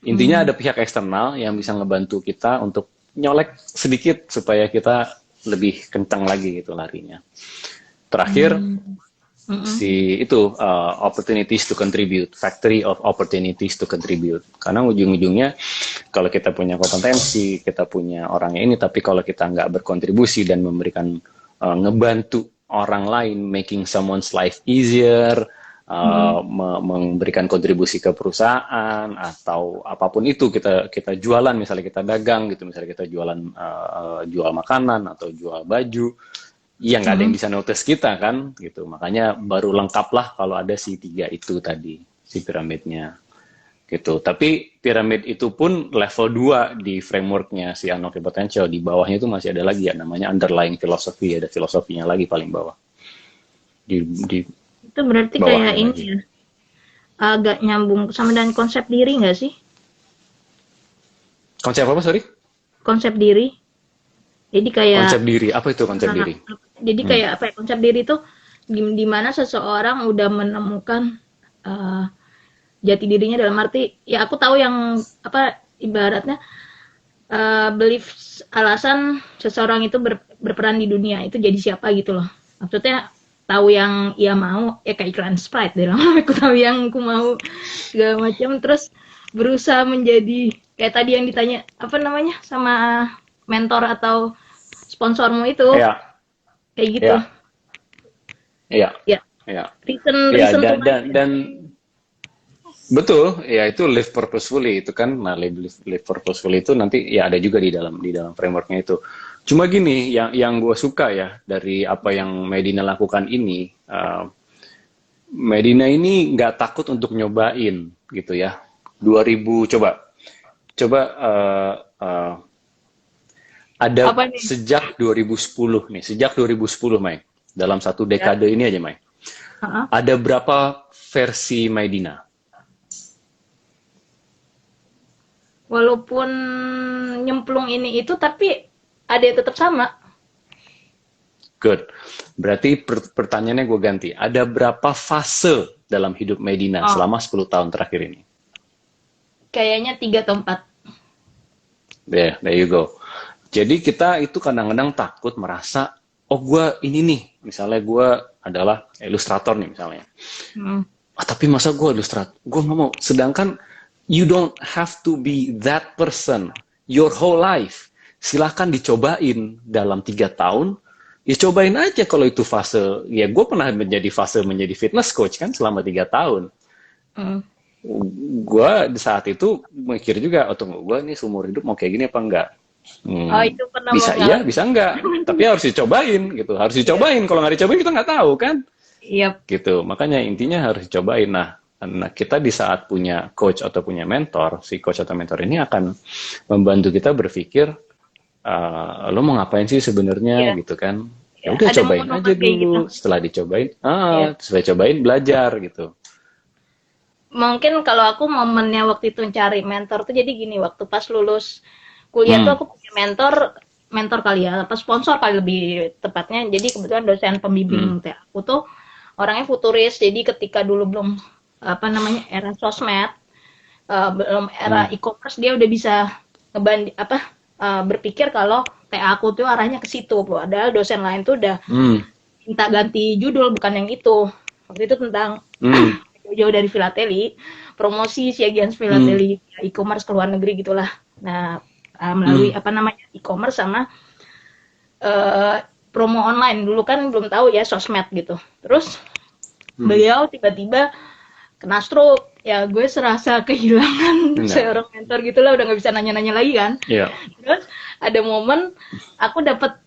Intinya Hmm. ada pihak eksternal yang bisa ngebantu kita untuk nyolek sedikit supaya kita lebih kencang lagi gitu larinya. Terakhir Hmm. Mm-mm. si itu opportunities to contribute, factory of opportunities to contribute. Karena ujung-ujungnya kalau kita punya kompetensi, kita punya orangnya ini, tapi kalau kita nggak berkontribusi dan memberikan ngebantu orang lain, making someone's life easier, Mm-mm. memberikan kontribusi ke perusahaan atau apapun itu, kita jualan, misalnya kita dagang gitu, misalnya kita jual makanan atau jual baju, iya nggak ada yang Mm-mm. bisa notice kita kan gitu. Makanya baru lengkap lah kalau ada si tiga itu tadi, si piramidnya gitu. Tapi piramid itu pun level 2 di frameworknya si Unlocking Potential. Di bawahnya itu masih ada lagi ya, namanya underlying philosophy, ada filosofinya lagi paling bawah, di Itu berarti kayak bawahnya ini lagi. ya, agak nyambung sama dengan konsep diri nggak sih? Konsep apa, sorry? Konsep diri. Jadi kayak, Konsep diri, apa itu konsep nah, diri? jadi Hmm. kayak apa ya, konsep diri itu di mana seseorang udah menemukan eh, jati dirinya dalam arti, ya aku tahu yang apa ibaratnya belief alasan seseorang itu berperan di dunia itu jadi siapa gitu loh. Maksudnya tahu yang ia mau, ya kayak iklan Sprite deh, aku tahu yang aku mau segala macam, terus berusaha menjadi kayak tadi yang ditanya apa namanya sama mentor atau sponsormu itu Ya, kayak gitu ya, ya, ya, ya, reason ya, reason to life ya. dan betul, ya itu live purposefully itu kan. Nah, live purposefully itu nanti ya ada juga di dalam frameworknya itu. Cuma gini, yang gue suka ya dari apa yang Medina lakukan ini, Medina ini nggak takut untuk nyobain gitu ya. 2000 coba ada Apa nih sejak 2010 nih, sejak 2010 Mai. Dalam satu ya. dekade ini aja Mai. Uh-uh. Ada berapa versi Medina? Walaupun nyemplung ini itu tapi ada yang tetap sama. Good. Berarti pertanyaannya gue ganti. Ada berapa fase dalam hidup Medina Oh, selama 10 tahun terakhir ini? Kayaknya 3 atau 4. There you go. Jadi kita itu kadang-kadang takut merasa, oh gue ini nih, misalnya gue adalah ilustrator nih misalnya. Hmm. Tapi masa gue ilustrator? Gue nggak mau. Sedangkan you don't have to be that person your whole life. Silahkan dicobain dalam 3 tahun. Ya cobain aja kalau itu fase. Ya gue pernah menjadi fitness coach kan selama 3 tahun. Hmm. Gue di saat itu mikir juga, oh tunggu, gue nih seumur hidup mau kayak gini apa enggak? Oh, itu pernah Bisa iya, bisa enggak. Tapi harus dicobain gitu. Harus dicobain. Kalau nggak dicobain kita nggak tahu kan. Iya. Gitu. Makanya intinya harus dicobain. Nah, kita di saat punya coach atau punya mentor, si coach atau mentor ini akan membantu kita berpikir, lo mau ngapain sih sebenarnya gitu kan? Ya udah Ada cobain momen aja kayak gitu. dulu. Setelah dicobain, Iya. setelah cobain belajar gitu. Mungkin kalau aku momennya waktu itu cari mentor tuh jadi gini, waktu pas lulus kuliah tuh aku punya mentor kali ya, apa sponsor kali lebih tepatnya. Jadi kebetulan dosen pembimbing teh aku tuh orangnya futuris. Jadi ketika dulu belum apa namanya era sosmed, belum era e-commerce, dia udah bisa berpikir kalau TA aku tuh arahnya ke situ. Padahal dosen lain tuh udah minta ganti judul, bukan yang itu. Waktu itu tentang jauh dari filateli, promosi Siagian filateli e-commerce ke luar negeri gitulah. Nah, melalui apa namanya e-commerce sama promo online. Dulu kan belum tahu ya sosmed gitu. Terus beliau tiba-tiba kena stroke. Ya gue serasa kehilangan seorang mentor gitulah, udah nggak bisa nanya-nanya lagi kan. Terus ada momen aku dapat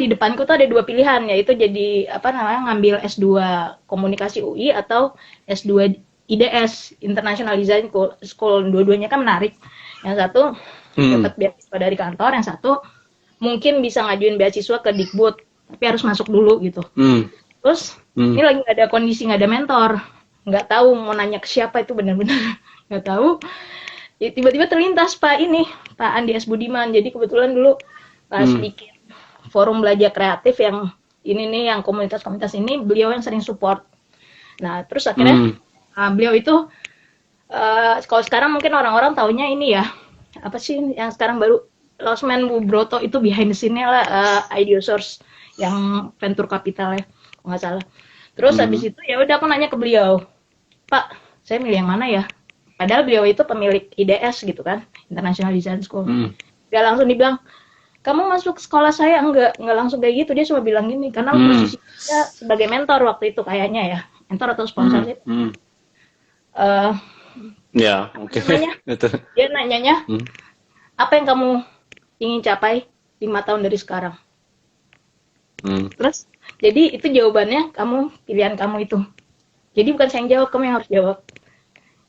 di depanku tuh ada 2 pilihan, yaitu jadi ngambil S2 komunikasi UI atau S2 IDS International Design School. Dua-duanya kan menarik. Yang satu dapat beasiswa dari kantor, yang satu mungkin bisa ngajuin beasiswa ke Dikbud, tapi harus masuk dulu gitu. Terus ini lagi nggak ada kondisi, nggak ada mentor, nggak tahu mau nanya ke siapa, itu benar-benar nggak tahu. Ya, tiba-tiba terlintas Pak Andi S. Budiman. Jadi kebetulan dulu pas bikin forum belajar kreatif yang ini nih, yang komunitas-komunitas ini, beliau yang sering support. Nah, terus akhirnya beliau itu kalau sekarang mungkin orang-orang taunya ini ya, apa sih yang sekarang baru, Losman Broto itu behind the scene-nya lah, Ideosource yang venture capital ya, kalau nggak salah. Terus habis itu ya udah aku nanya ke beliau, Pak, saya milih yang mana ya? Padahal beliau itu pemilik IDS gitu kan, International Design School. Dia langsung dibilang, kamu masuk sekolah saya, enggak langsung kayak gitu. Dia cuma bilang gini, karena posisinya sebagai mentor waktu itu kayaknya ya, mentor atau sponsor sih. Ya, oke. Dia nanyanya, apa yang kamu ingin capai 5 tahun dari sekarang? Terus, jadi itu jawabannya, pilihan kamu itu. Jadi bukan saya yang jawab, kamu yang harus jawab.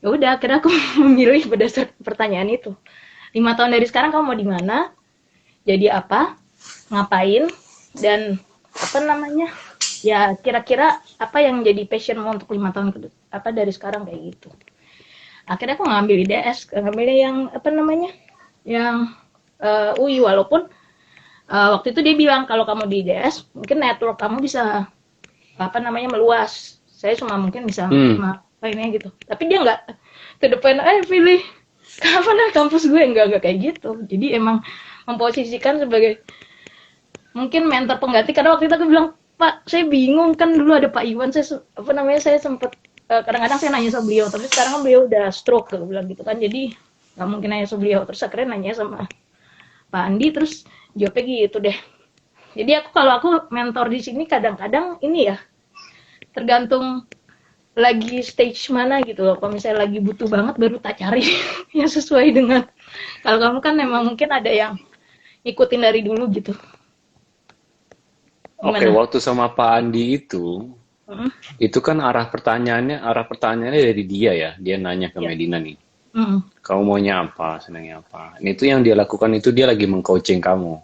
Ya udah, akhirnya aku memilih berdasarkan pertanyaan itu. 5 tahun dari sekarang kamu mau di mana? Jadi apa? Ngapain? Dan ya kira-kira apa yang jadi passionmu untuk 5 tahun dari sekarang kayak gitu. Akhirnya aku ngambil IDS, ngambil yang yang UI, walaupun waktu itu dia bilang kalau kamu di IDS mungkin network kamu bisa meluas. Saya cuma mungkin bisa ini gitu. Tapi dia nggak to the point, pilih kampus gue, nggak kayak gitu. Jadi emang memposisikan sebagai mungkin mentor pengganti, karena waktu itu aku bilang, Pak, saya bingung, kan dulu ada Pak Iwan, saya sempat kadang-kadang saya nanya sama beliau, tapi sekarang kan beliau udah stroke, aku bilang gitu kan, jadi nggak mungkin nanya sama beliau. Terus akhirnya nanya sama Pak Andi, terus jawabnya gitu deh. Jadi kalau aku mentor di sini kadang-kadang ini ya, tergantung lagi stage mana gitu loh. Kalau misalnya lagi butuh banget baru tak cari yang sesuai dengan, kalau kamu kan memang mungkin ada yang ikutin dari dulu gitu. Oke, waktu sama Pak Andi itu kan arah pertanyaannya dari dia ya. Dia nanya ke Medina nih, kamu maunya apa, senangnya apa. Ini itu yang dia lakukan, itu dia lagi meng-coaching kamu.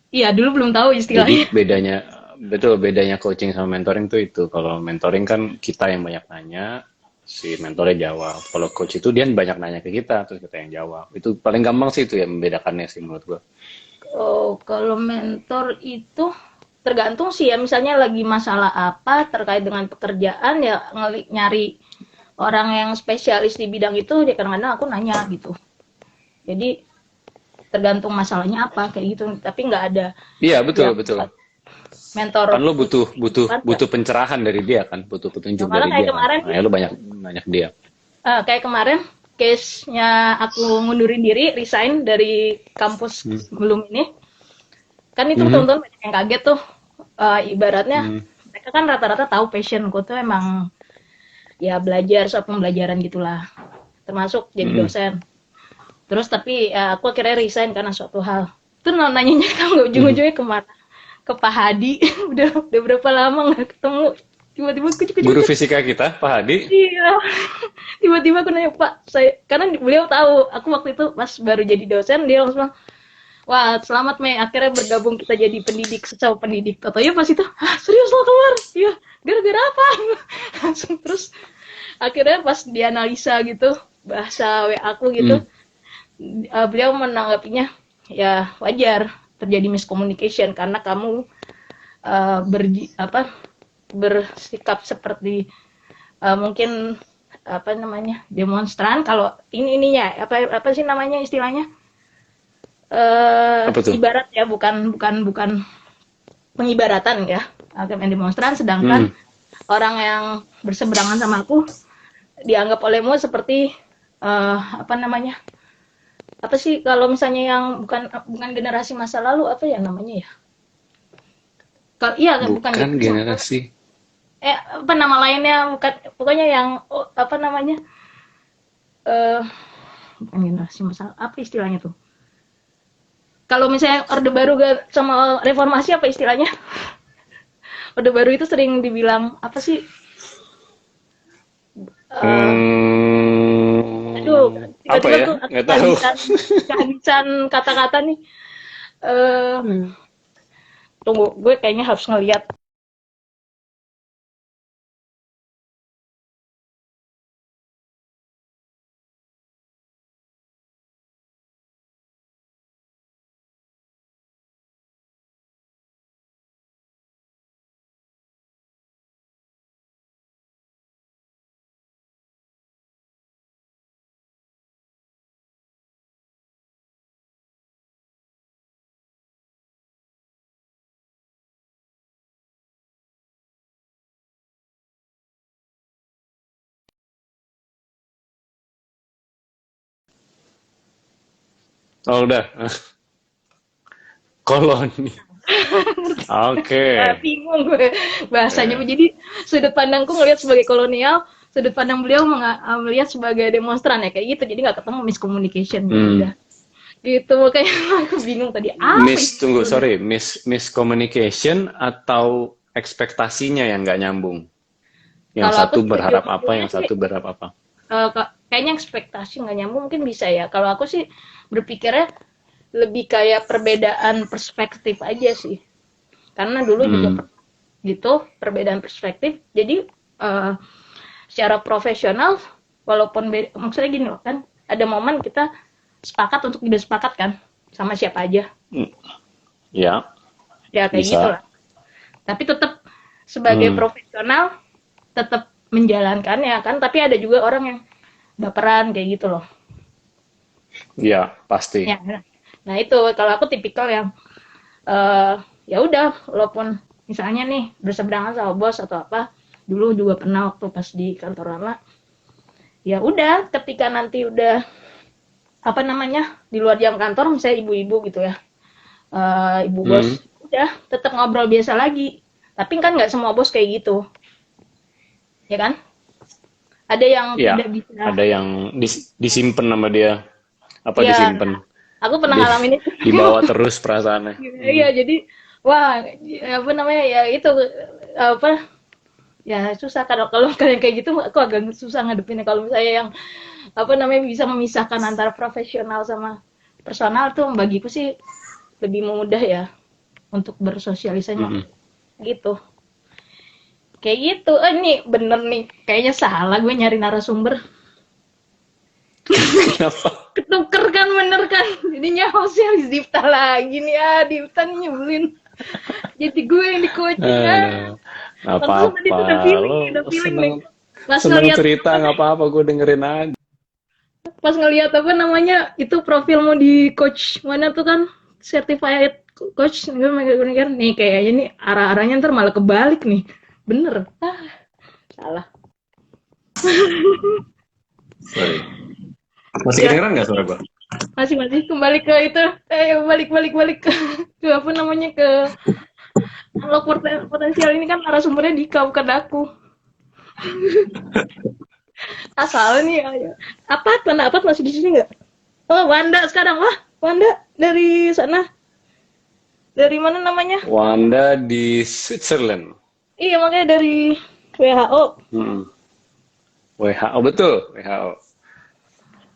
Iya, dulu belum tahu istilahnya. Jadi bedanya coaching sama mentoring tuh itu. Kalau mentoring kan kita yang banyak nanya, si mentornya jawab. Kalau coach itu dia banyak nanya ke kita, terus kita yang jawab. Itu paling gampang sih itu ya membedakannya sih menurut gua. Oh, kalau mentor itu tergantung sih ya, misalnya lagi masalah apa terkait dengan pekerjaan ya, nyari orang yang spesialis di bidang itu, ya kadang-kadang aku nanya gitu. Jadi tergantung masalahnya apa kayak gitu. Tapi nggak ada Iya, betul, yang betul. mentor Kan lo butuh butuh kan nggak. butuh pencerahan dari dia kan, butuh Ya, petunjuk malah dari kayak dia kan. kemarin nih, Makanya lo banyak banyak dia. kayak kemarin case-nya aku ngundurin diri, resign dari kampus Hmm. sebelum ini. Kan itu Mhm. teman-teman banyak yang kaget tuh. Ibaratnya Hmm. mereka kan rata-rata tahu passionku tuh emang ya belajar soal pembelajaran gitulah, termasuk jadi Hmm. dosen. Terus tapi ya, aku akhirnya resign karena suatu hal. Itu nanyanya kamu Mhm. ujung-ujungnya kemana? Ke Pak Hadi. Udah berapa lama nggak ketemu. Tiba-tiba aku Guru juga fisika kita, Pak Hadi. iya. Tiba-tiba aku nanya, Pak, saya karena beliau tahu aku waktu itu pas baru jadi dosen, dia langsung bilang, wah, selamat Mei, akhirnya bergabung kita jadi pendidik, sesama pendidik. Totonya pas itu, ah, serius lo keluar? Iya, gara-gara apa? Langsung terus akhirnya pas dianalisa gitu, bahasa WA aku gitu, Hmm. beliau menanggapinya, ya wajar terjadi miscommunication karena kamu bersikap seperti mungkin apa namanya demonstran kalau ininya apa sih namanya istilahnya Apa tuh? ibarat ya bukan pengibaratan ya agama demonstran Hmm. sedangkan orang yang berseberangan sama aku dianggap olehmu seperti apa namanya apa sih kalau misalnya yang bukan generasi masa lalu apa ya namanya ya kalau iya bukan Bukan generasi masa lalu generasi. apa nama lainnya bukan pokoknya yang apa namanya eh bukan generasi masa apa istilahnya tuh kalau misalnya orde baru sama reformasi apa istilahnya orde baru itu sering dibilang apa sih eh aduh Hmm. Apa tiba-tiba ya? tuh aku Nggak tahu. kehabisan kata-kata nih eh tunggu gue kayaknya harus ngeliat Oh, udah. Koloni. Oke. bingung gue bahasanya Ya. jadi sudut pandangku ngelihat sebagai kolonial sudut pandang beliau melihat sebagai demonstran ya kayak gitu jadi nggak ketemu miscommunication ya Hmm. udah gitu makanya aku bingung tadi apa Tunggu, itu sorry, miscommunication atau ekspektasinya yang nggak nyambung. Yang kalau aku satu sih berharap apa, ujung-ujungnya yang sih satu berharap apa. kayaknya ekspektasi nggak nyambung mungkin bisa ya kalau aku sih berpikirnya lebih kayak perbedaan perspektif aja sih karena dulu juga Hmm. gitu perbedaan perspektif jadi eh, secara profesional walaupun maksudnya gini loh kan ada momen kita sepakat untuk tidak sepakat kan sama siapa aja Hmm. Ya, ya kayak gitulah bisa. tapi tetap sebagai Hmm. profesional tetap menjalankannya kan tapi ada juga orang yang baperan kayak gitu loh Ya, pasti. ya nah itu kalau aku tipikal yang ya udah walaupun misalnya nih berseberangan sama bos atau apa dulu juga pernah waktu pas di kantor lama ya udah ketika nanti udah apa namanya di luar jam kantor misalnya ibu-ibu gitu ya ibu Hmm. bos udah tetap ngobrol biasa lagi tapi kan nggak semua bos kayak gitu ya kan ada yang Ya, tidak bisa ada yang disimpan sama dia. Apa ya disimpan? aku pernah Di, ngalamin itu dibawa terus perasaannya. Hmm. iya jadi wah apa namanya ya itu apa ya susah kalau kalau kalian kayak gitu aku agak susah ngadepinnya kalau misalnya yang apa namanya bisa memisahkan antara profesional sama personal tuh bagiku sih lebih mudah ya untuk bersosialisasi Hmm. gitu kayak gitu ini bener nih kayaknya salah gue nyari narasumber Kenapa? ketuker kan bener kan jadinya hostnya Dipta lagi nih Dipta nih nyebelin jadi gue yang di coaching Aduh, nggak Pantesan tadi apa-apa. tuh Lo udah feeling seneng nih. Pas Seneng ngeliat cerita nggak apa-apa, gue dengerin aja. pas ngeliat apa namanya itu profilmu di coach mana tuh kan certified coach gue mikir nih kayaknya nih arah-arahnya ntar malah kebalik nih bener salah Sorry. Masih ya kedengeran nggak suara gue? masih masih kembali ke itu balik ke apa namanya ke unlock potensial ini kan narasumbernya Dika bukan aku asal nih ayo apa masih di sini nggak oh Wanda sekarang wah Wanda dari sana dari mana namanya Wanda di Switzerland. iya makanya dari WHO Hmm. WHO betul, WHO.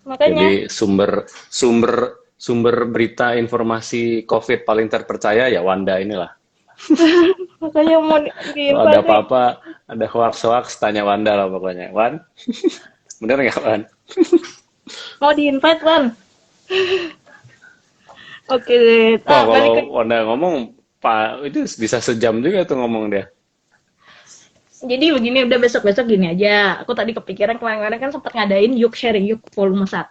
makanya Jadi sumber berita informasi COVID paling terpercaya ya Wanda inilah. makanya mau Kalau ada diinvite nih apa-apa, ada hoax-hoax, tanya Wanda lah pokoknya. Wan, bener nggak Wan? mau diinvite Wan oke deh Wah, balik kalau ke Wanda ngomong, Pak, itu bisa sejam juga tuh ngomong dia. jadi begini udah besok-besok gini aja aku tadi kepikiran kemarin-kemarin kan sempat ngadain Yuk Sharing Yuk volume 1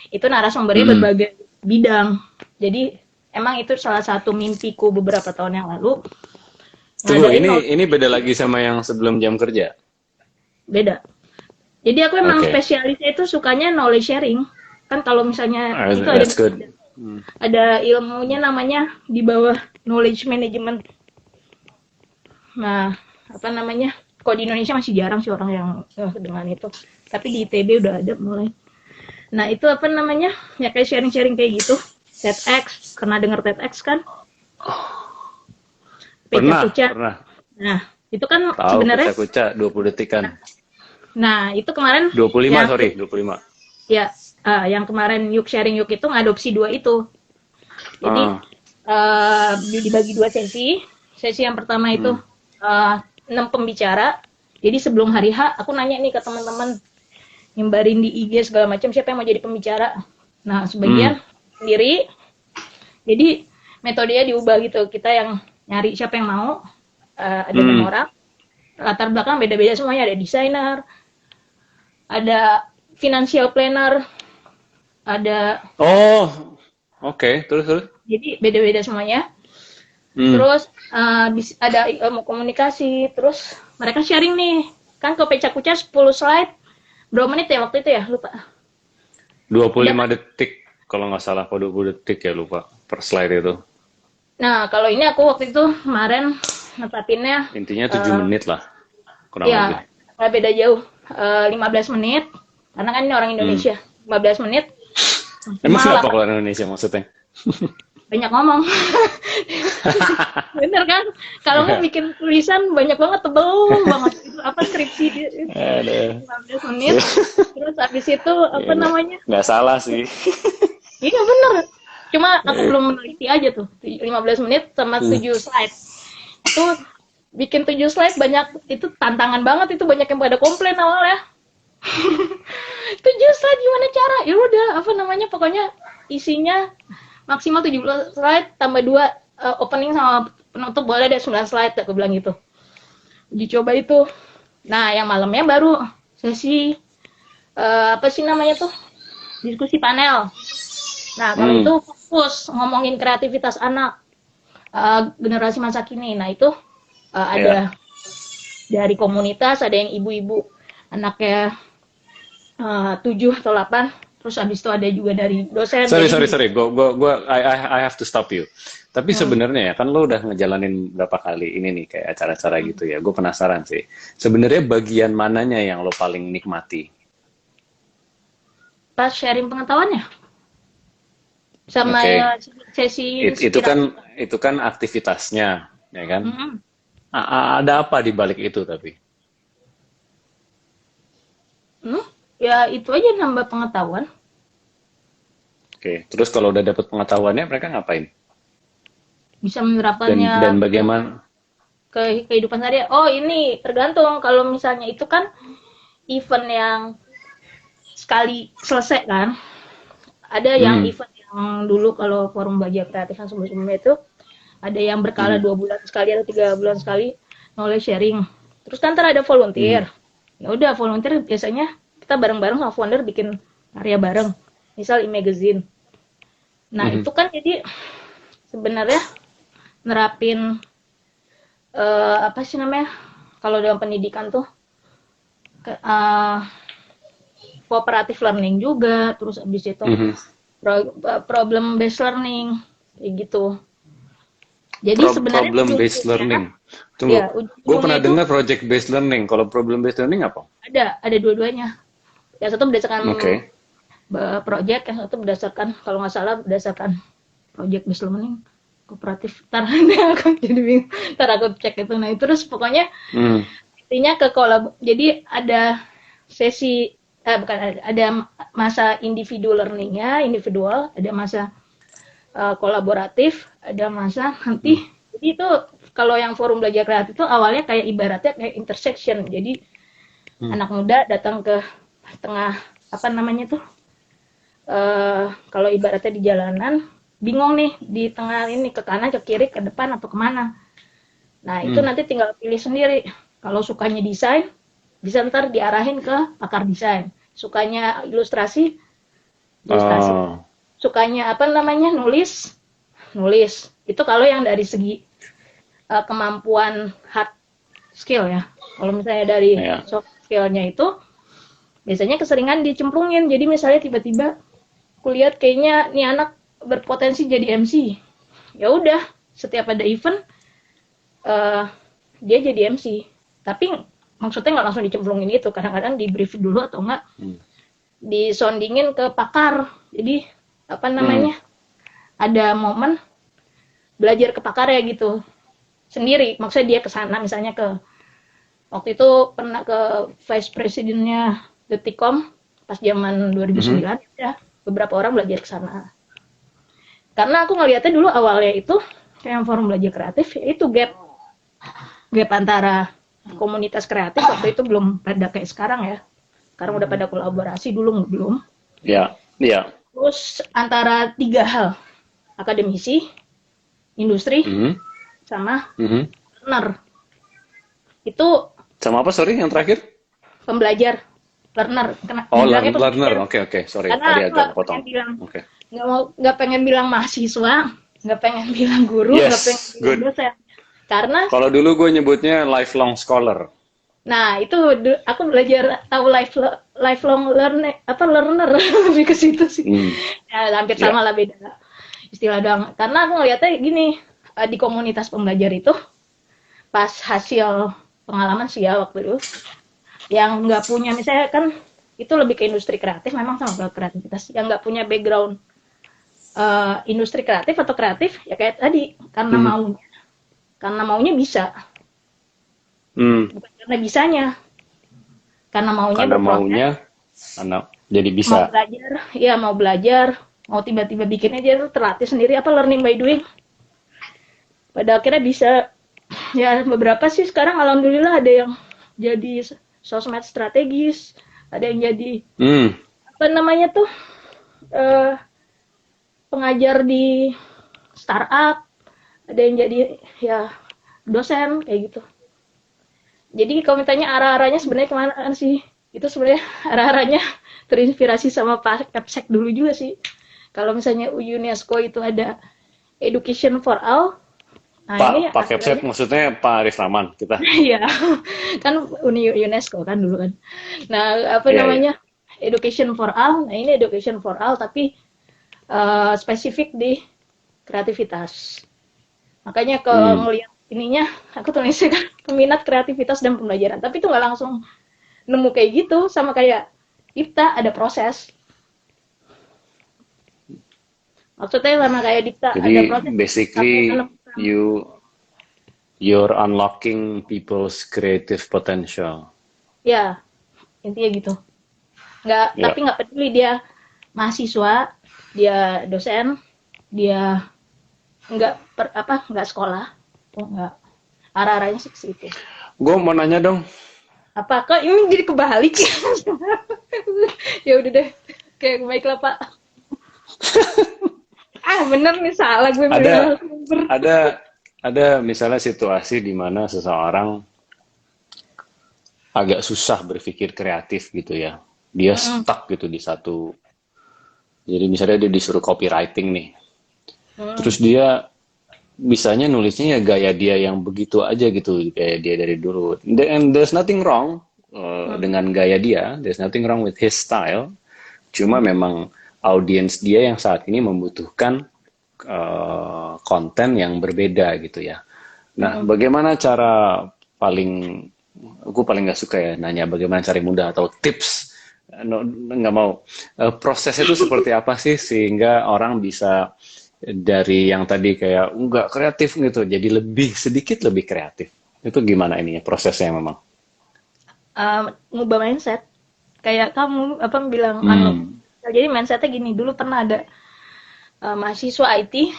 itu narasumbernya Hmm. berbagai bidang jadi emang itu salah satu mimpiku beberapa tahun yang lalu Tunggu, ngadain knowledge ini beda lagi sama yang sebelum jam kerja. beda jadi aku emang Oke, spesialisnya itu sukanya knowledge sharing kan kalau misalnya itu that's good. Hmm. ada ilmunya namanya di bawah knowledge management nah apa namanya kok di Indonesia masih jarang sih orang yang dengan itu tapi di ITB udah ada mulai nah itu apa namanya ya kayak sharing-sharing kayak gitu TEDx pernah denger TEDx kan Peja Kuca Pernah. nah itu kan Tahu sebenarnya kuca-kuca 20 detikan. nah itu kemarin 25, yang sorry, 25. ya yang kemarin Yuk Sharing Yuk itu ngadopsi dua itu jadi dibagi dua sesi yang pertama itu Hmm. 6 pembicara jadi sebelum hari H aku nanya nih ke teman-teman nyembarin di IG segala macam siapa yang mau jadi pembicara nah sebagian sendiri jadi metodenya diubah gitu kita yang nyari siapa yang mau ada 6 orang latar belakang beda-beda semuanya ada desainer ada financial planner ada Oh, oke, terus. jadi beda-beda semuanya Hmm. terus ada ilmu komunikasi terus mereka sharing nih kan ke Peca Kuca 10 slide berapa menit ya waktu itu ya lupa 25 detik kalau nggak salah, apa 20 detik ya lupa per slide itu. nah kalau ini aku waktu itu kemarin netapinnya Intinya 7 menit lah, kurang lebih. ya nggak beda jauh 15 menit karena kan ini orang Indonesia 15 menit Emang malah kenapa kalau orang Indonesia maksudnya? banyak ngomong bener kan kalau nggak bikin tulisan banyak banget tebel banget itu apa skripsi Aduh. 15 menit terus habis itu apa namanya Nggak salah sih. iya bener cuma aku belum meneliti aja tuh 15 menit sama 7 slide itu bikin 7 slide banyak itu tantangan banget itu banyak yang pada komplain awalnya 7 slide gimana cara ya udah apa namanya pokoknya isinya maksimal 17 slide tambah 2 opening sama penutup boleh deh 9 slide aku bilang gitu uji coba itu nah yang malamnya baru sesi apa sih namanya tuh diskusi panel nah kalau itu fokus ngomongin kreativitas anak generasi masa kini nah itu ada dari komunitas ada yang ibu-ibu anaknya 7 atau 8 terus habis itu ada juga dari dosen Sorry. I have to stop you. Tapi sebenarnya ya kan lo udah ngejalanin berapa kali ini nih kayak acara-acara gitu ya. Gue penasaran sih. Sebenarnya bagian mananya yang lo paling nikmati? pas sharing pengetahuannya sama Oke. sesi Itu kan aktivitasnya, ya kan? Ada apa di balik itu tapi? ya itu aja nambah pengetahuan Oke. Terus kalau udah dapet pengetahuannya mereka ngapain? bisa menerapkannya Dan bagaimana? ke kehidupan sehari oh ini tergantung kalau misalnya itu kan event yang sekali selesai kan ada yang event yang dulu kalau forum baja kreatif yang sebelum-sebelumnya itu ada yang berkala 2 bulan sekali atau 3 bulan sekali knowledge sharing terus kan ntar ada volunteer Ya udah volunteer biasanya kita bareng-bareng sama founder bikin karya bareng, misal e-magazine. Nah Mhm. itu kan jadi sebenarnya nerapin apa sih namanya kalau dalam pendidikan tuh eh, cooperative learning juga, terus abis itu Mhm. problem based learning kayak gitu. Jadi sebenarnya Problem based ujung-ujungnya, learning. Tunggu, ya gue ujung-ujungnya pernah itu dengar project based learning. Kalau problem based learning apa? ada dua-duanya. Yang satu berdasarkan Oke. project, yang satu berdasarkan kalau nggak salah berdasarkan project based learning kooperatif. Ntar aku jadi bingung. Ntar aku cek itu. Nah itu terus pokoknya Hmm. intinya ke kolab. Jadi ada sesi bukan ada masa individu learningnya, individual, ada masa kolaboratif, ada masa Hmm. nanti. Jadi itu kalau yang forum belajar kreatif itu awalnya kayak ibaratnya kayak intersection. Jadi Hmm. anak muda datang ke tengah apa namanya tuh kalau ibaratnya di jalanan bingung nih di tengah ini ke kanan ke kiri ke depan atau kemana. Nah itu Hmm. nanti tinggal pilih sendiri. Kalau sukanya desain bisa ntar diarahin ke pakar desain. Sukanya ilustrasi, ilustrasi. Oh. Sukanya apa namanya nulis, nulis. Itu kalau yang dari segi kemampuan hard skill ya. Kalau misalnya dari Ya. soft skillnya itu biasanya keseringan dicemplungin. Jadi misalnya tiba-tiba kulihat kayaknya nih anak berpotensi jadi MC. Ya udah, setiap ada event dia jadi MC. Tapi maksudnya nggak langsung dicemplungin itu. Kadang-kadang di brief dulu atau enggak Hmm. disondingin ke pakar. Jadi apa Hmm. namanya? Ada momen belajar ke pakar ya gitu sendiri. Maksudnya dia ke sana misalnya ke waktu itu pernah ke vice presidennya Detikcom pas zaman Mhm. 2009 ya beberapa orang belajar ke sana. Karena aku ngelihatnya dulu awalnya itu kayak forum belajar kreatif ya itu gap antara komunitas kreatif waktu itu belum pada kayak sekarang ya. Sekarang udah pada kolaborasi dulu belum. Ya. Ya. Terus antara tiga hal, akademisi, industri, Mhm. sama Mhm. learner. Itu Sama apa, sorry, yang terakhir? pembelajar, learner. Oh, Dibilangnya learner. pembelajar. Oke, oke. Sorry, Karena tadi aku agak nggak pengen kepotong. bilang Oke. nggak pengen bilang mahasiswa, nggak pengen bilang guru, nggak pengen Yes, bilang good. dosen. Karena, Kalau dulu gue nyebutnya lifelong scholar. nah itu aku belajar tahu lifelong learner, apa learner lebih ke situ sih. Hmm. Ya, hampir Ya. sama lah beda istilah doang. Karena aku ngeliatnya gini, di komunitas pembelajar itu pas hasil pengalaman sih ya waktu itu, yang nggak punya misalnya kan itu lebih ke industri kreatif memang sama ke kreativitas yang nggak punya background industri kreatif atau kreatif ya kayak tadi Hmm. karena maunya bisa Hmm. bukan karena bisanya karena maunya Karena berproses maunya anak jadi mau bisa. belajar ya mau belajar mau tiba-tiba bikinnya dia tuh terlatih sendiri apa learning by doing pada akhirnya bisa ya beberapa sih sekarang alhamdulillah ada yang jadi sosmed strategis ada yang jadi Hmm. apa namanya tuh eh, pengajar di startup ada yang jadi ya dosen kayak gitu. Jadi kalau ditanya arah-arahnya sebenarnya kemana sih? Itu sebenarnya arah-arahnya terinspirasi sama Pak Epsek dulu juga sih. Kalau misalnya UNESCO itu ada Education for All, nah ini Pak Kepset arah-arahnya maksudnya Pak Arif Rahman kita. iya kan UNESCO kan dulu kan. Nah apa Iya, iya. namanya Education for All, nah ini Education for All tapi spesifik di kreativitas. Makanya kalau Hmm. ngelihat ininya, aku tulisnya kan peminat kreativitas dan pembelajaran. Tapi itu nggak langsung nemu kayak gitu, sama kayak Dipta ada proses. Maksudnya sama kayak Dipta Jadi ada proses sampai basically menemukan. you're unlocking people's creative potential. Ya, intinya gitu. Nggak, Ya. tapi nggak peduli dia mahasiswa, dia dosen, dia nggak sekolah, oh, nggak arah-arahnya sih ke situ. Gue mau nanya dong, Apakah ini jadi kebalik ya? Ya udah deh, kayak baiklah Pak. Ah bener nih salah gue ada bilang sumber. ada ada misalnya situasi di mana seseorang agak susah berpikir kreatif gitu ya. Dia stuck gitu di satu. Jadi misalnya dia disuruh copywriting nih, terus dia bisanya nulisnya ya gaya dia yang begitu aja gitu, kayak dia dari dulu. And there's nothing wrong dengan gaya dia, there's nothing wrong with his style. Cuma memang audiens dia yang saat ini membutuhkan konten yang berbeda gitu ya. Nah, bagaimana cara paling, aku paling nggak suka ya nanya bagaimana cara mudah atau tips, no, nggak mau. Prosesnya itu seperti apa sih sehingga orang bisa dari yang tadi kayak nggak kreatif gitu, jadi lebih sedikit lebih kreatif. Itu gimana ininya prosesnya memang? Ngubah mindset. Kayak kamu apa bilang Hmm. jadi mindsetnya gini, dulu pernah ada mahasiswa IT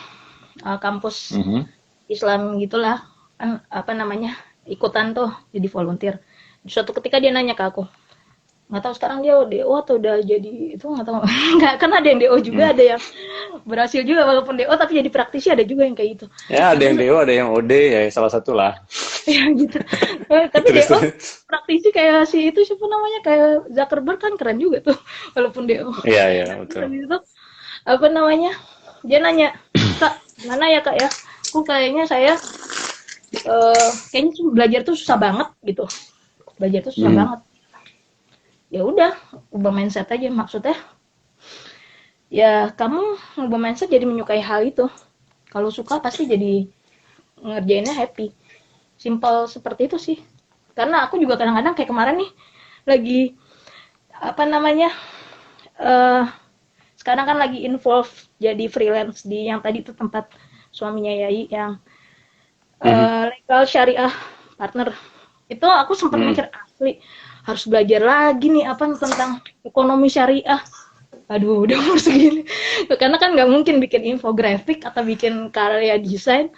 kampus Mhm. Islam gitulah, kan apa namanya, ikutan tuh jadi volunteer. Suatu ketika dia nanya ke aku, nggak tahu sekarang dia DO atau udah jadi itu, nggak tahu. Nggak, kan ada yang DO juga, Hmm. ada yang berhasil juga walaupun DO tapi jadi praktisi, ada juga yang kayak gitu. Ya, ada Tapi yang DO, ada yang OD, ya salah satu lah. ya gitu. Tapi Terus DO terus. praktisi kayak si itu siapa namanya, kayak Zuckerberg kan keren juga tuh walaupun DO. Iya, iya, Terus betul. habis itu apa namanya, dia nanya, kak mana ya kak ya, aku kayaknya saya kayaknya belajar tuh susah banget gitu, belajar tuh susah Hmm. banget. Ya udah, ubah mindset aja, maksudnya ya kamu ubah mindset jadi menyukai hal itu. Kalau suka pasti jadi ngerjainnya happy, simple seperti itu sih. Karena aku juga kadang-kadang kayak kemarin nih lagi apa namanya, eh sekarang kan lagi involve jadi freelance di yang tadi tuh tempat suaminya Yai yang Mhm. legal syariah partner. Itu aku sempat Hmm. mikir asli harus belajar lagi nih apa tentang ekonomi syariah. Aduh, udah umur segini. Karena kan nggak mungkin bikin infografik atau bikin karya desain.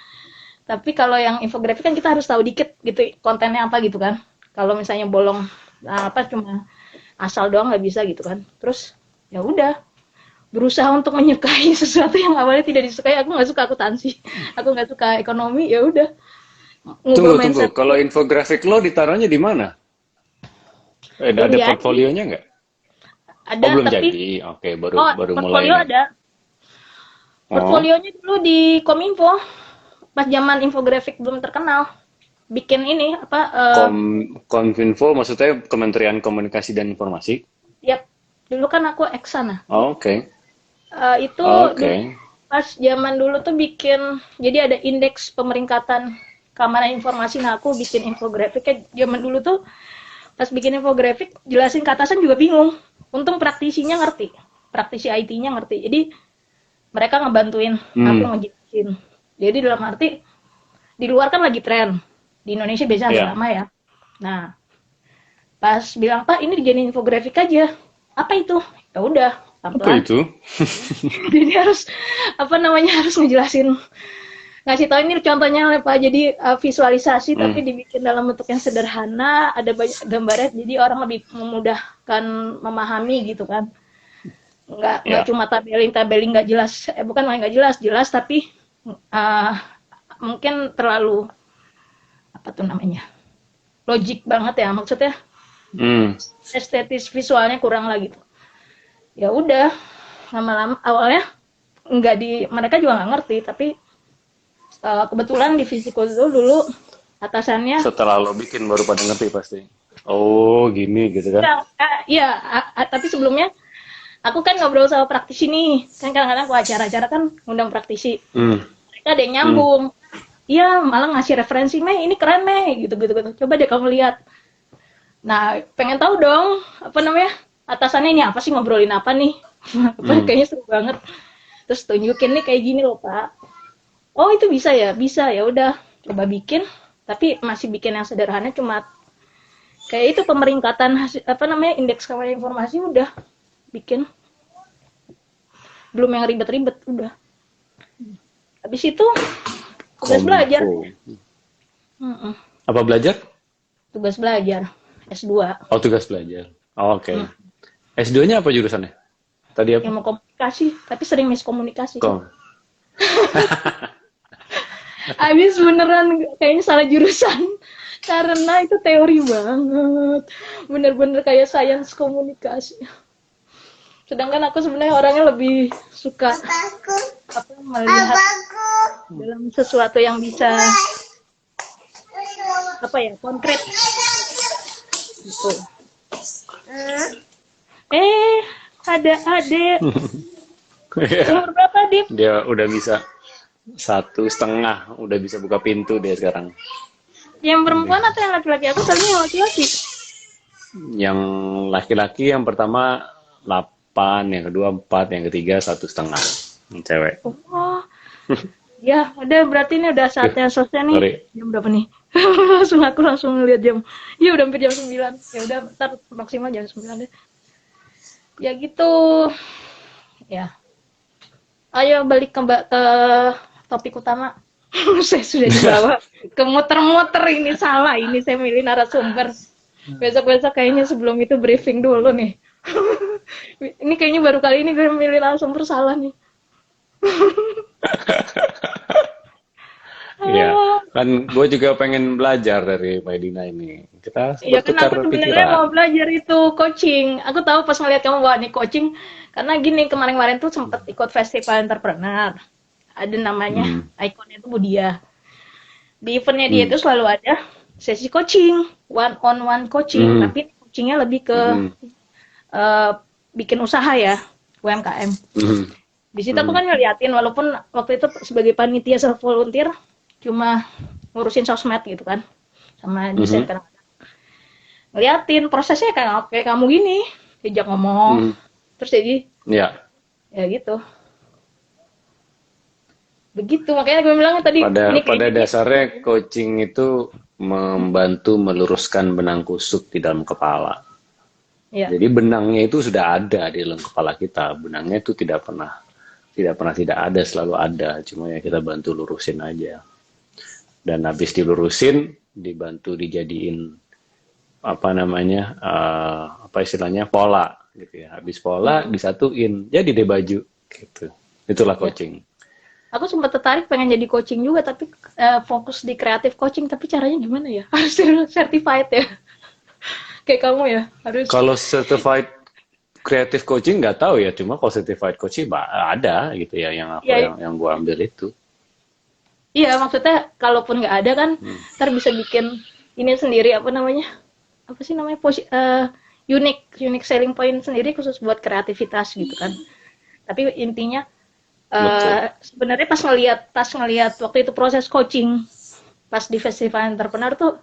Tapi kalau yang infografik kan kita harus tahu dikit gitu kontennya apa gitu kan. Kalau misalnya bolong apa cuma asal doang nggak bisa gitu kan. Terus ya udah, berusaha untuk menyukai sesuatu yang awalnya tidak disukai. Aku nggak suka akuntansi, aku nggak suka ekonomi, ya udah ngubah Tunggu, tunggu. mindset Kalau aja. infografik lo ditaruhnya di mana? Belum Ada jadi, portfolionya nggak? Oh, ada belum tapi jadi. Oke, baru oh baru mulai portfolio nih. ada. Oh, Portfolionya dulu di Kominfo pas zaman infografik belum terkenal. Bikin ini apa kom Kominfo maksudnya Kementerian Komunikasi dan Informasi. ya dulu kan aku eksana. Oh, oke. Itu dulu Oke. pas zaman dulu tuh bikin, jadi ada indeks pemeringkatan keamanan informasi. Nah, aku bikin infografik kayak zaman dulu tuh, pas bikin infografik jelasin ke atasan juga bingung. Untung praktisinya ngerti, praktisi IT-nya ngerti. Jadi mereka ngebantuin aku Hmm, ngejelasin. Jadi dalam arti di luar kan lagi tren, di Indonesia biasanya agak ya. lama ya. Nah, pas bilang Pak ini dijadiin infografik aja, apa itu? Ya udah, Apa pelan-pelan. itu? Jadi harus apa namanya, harus ngejelasin, ngasih tahu ini contohnya apa, jadi visualisasi Hmm, tapi dibikin dalam bentuk yang sederhana, ada banyak gambarnya, jadi orang lebih memudahkan memahami gitu kan, nggak ya. cuma tabelin nggak jelas, bukan main nggak jelas, jelas tapi uh, mungkin terlalu apa tuh namanya, logik banget ya, maksudnya Hmm. estetis visualnya kurang lah gitu. Ya udah, lama-lama awalnya nggak di, mereka juga nggak ngerti, tapi kebetulan divisiku itu dulu atasannya Setelah lo bikin baru pada ngerti pasti. Oh, gini gitu kan? ya, tapi sebelumnya aku kan ngobrol sama praktisi nih, kan kadang-kadang aku acara-acara kan ngundang praktisi, Hmm. mereka ada yang Hmm. nyambung, iya malah ngasih referensi, Mei ini keren Mei, gitu gitu gitu, coba deh kamu lihat. Nah pengen tahu dong apa namanya, atasannya ini apa sih, ngobrolin apa nih. Apa Hmm. kayaknya seru banget, terus tunjukin nih kayak gini loh Pak. Oh itu bisa ya, bisa, ya udah coba bikin, tapi masih bikin yang sederhana, cuma kayak itu pemeringkatan hasil, apa namanya, indeks keamanan informasi udah bikin, belum yang ribet-ribet, udah. Habis itu tugas belajar. Kominfo. Mm-mm. Apa belajar? Tugas belajar S2. Oh, tugas belajar. Oh, oke. Mm. S2-nya apa jurusannya? Tadi apa? Ilmu komunikasi, tapi sering miskomunikasi. Kom. Habis beneran kayaknya salah jurusan. Karena itu teori banget. Bener-bener kayak sains komunikasi. Sedangkan aku sebenarnya orangnya lebih suka melihat dalam sesuatu yang bisa konkret gitu. Ada adik. Iya. Umur berapa, Dip? Dia udah bisa 1,5, udah bisa buka pintu dia sekarang. Yang perempuan atau yang laki-laki? Aku tadi yang laki-laki. Yang laki-laki yang pertama 8, yang kedua 4, yang ketiga 1,5. Yang cewek. Oh, ya udah berarti ini udah saatnya selesai nih. Sorry. Jam berapa nih? Aku langsung ngeliat jam. Ya udah hampir jam 9. Ya udah, ntar maksimal jam 9 deh. Ya gitu. Ya. Ayo balik ke topik utama. Saya sudah dibawa ke muter-muter, ini salah. Ini saya milih narasumber. Besok-besok kayaknya sebelum itu briefing dulu nih. Ini kayaknya baru kali ini gue milih narasumber salah nih. Iya, kan gue juga pengen belajar dari Medina ini. Kita Iya kan bertukar aku sebenarnya pikiran. mau belajar itu coaching. Aku tahu pas ngeliat kamu bawa nih coaching, karena gini kemarin-kemarin tuh sempet ikut festival entrepreneur. Ada namanya, ikonnya itu Budia. Di eventnya dia itu selalu ada sesi coaching, one on one coaching, tapi coachingnya lebih ke bikin usaha ya, UMKM. Di situ aku kan ngeliatin, walaupun waktu itu sebagai panitia self volunteer, cuma ngurusin sosmed gitu kan, sama desain kadang-kadang. Ngeliatin prosesnya kayak kamu gini, diajak ngomong, terus jadi Ya, ya gitu. Begitu, makanya gue bilang tadi ini pada kayaknya dasarnya coaching itu membantu meluruskan benang kusut di dalam kepala. ya. Jadi benangnya itu sudah ada di dalam kepala kita. Benangnya itu tidak pernah tidak ada, selalu ada. Cuma ya kita bantu lurusin aja. Dan habis dilurusin, dibantu dijadiin apa istilahnya pola gitu ya. Habis pola disatuin, jadi deh baju gitu. Itulah coaching. Aku sempat tertarik pengen jadi coaching juga, tapi fokus di kreatif coaching. Tapi caranya gimana ya? Harus certified ya? Kayak kamu ya? Harus. Kalau certified creative coaching nggak tahu ya, cuma kalau certified coaching ada gitu ya yang gua ambil itu. Iya, maksudnya kalaupun nggak ada kan, ntar bisa bikin ini sendiri, apa sih namanya, unique selling point sendiri khusus buat kreativitas gitu kan. Tapi intinya sebenarnya pas ngelihat waktu itu proses coaching pas di festival entrepreneur tuh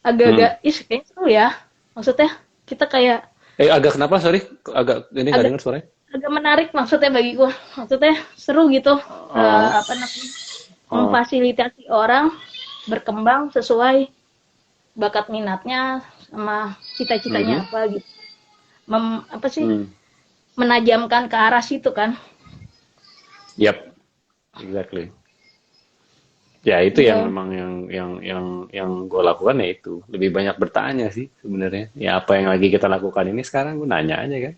agak-agak kayaknya seru ya. Maksudnya kita kayak agak kenapa, sorry, agak ini nggak dengar suaranya. Agak menarik maksudnya bagiku. Maksudnya seru gitu. Memfasilitasi orang berkembang sesuai bakat minatnya sama cita-citanya apa gitu. Menajamkan ke arah situ kan. Yap, exactly. Ya itu yang memang yang gue lakukan ya itu. Lebih banyak bertanya sih sebenarnya. Ya apa yang lagi kita lakukan ini sekarang gue nanya aja kan.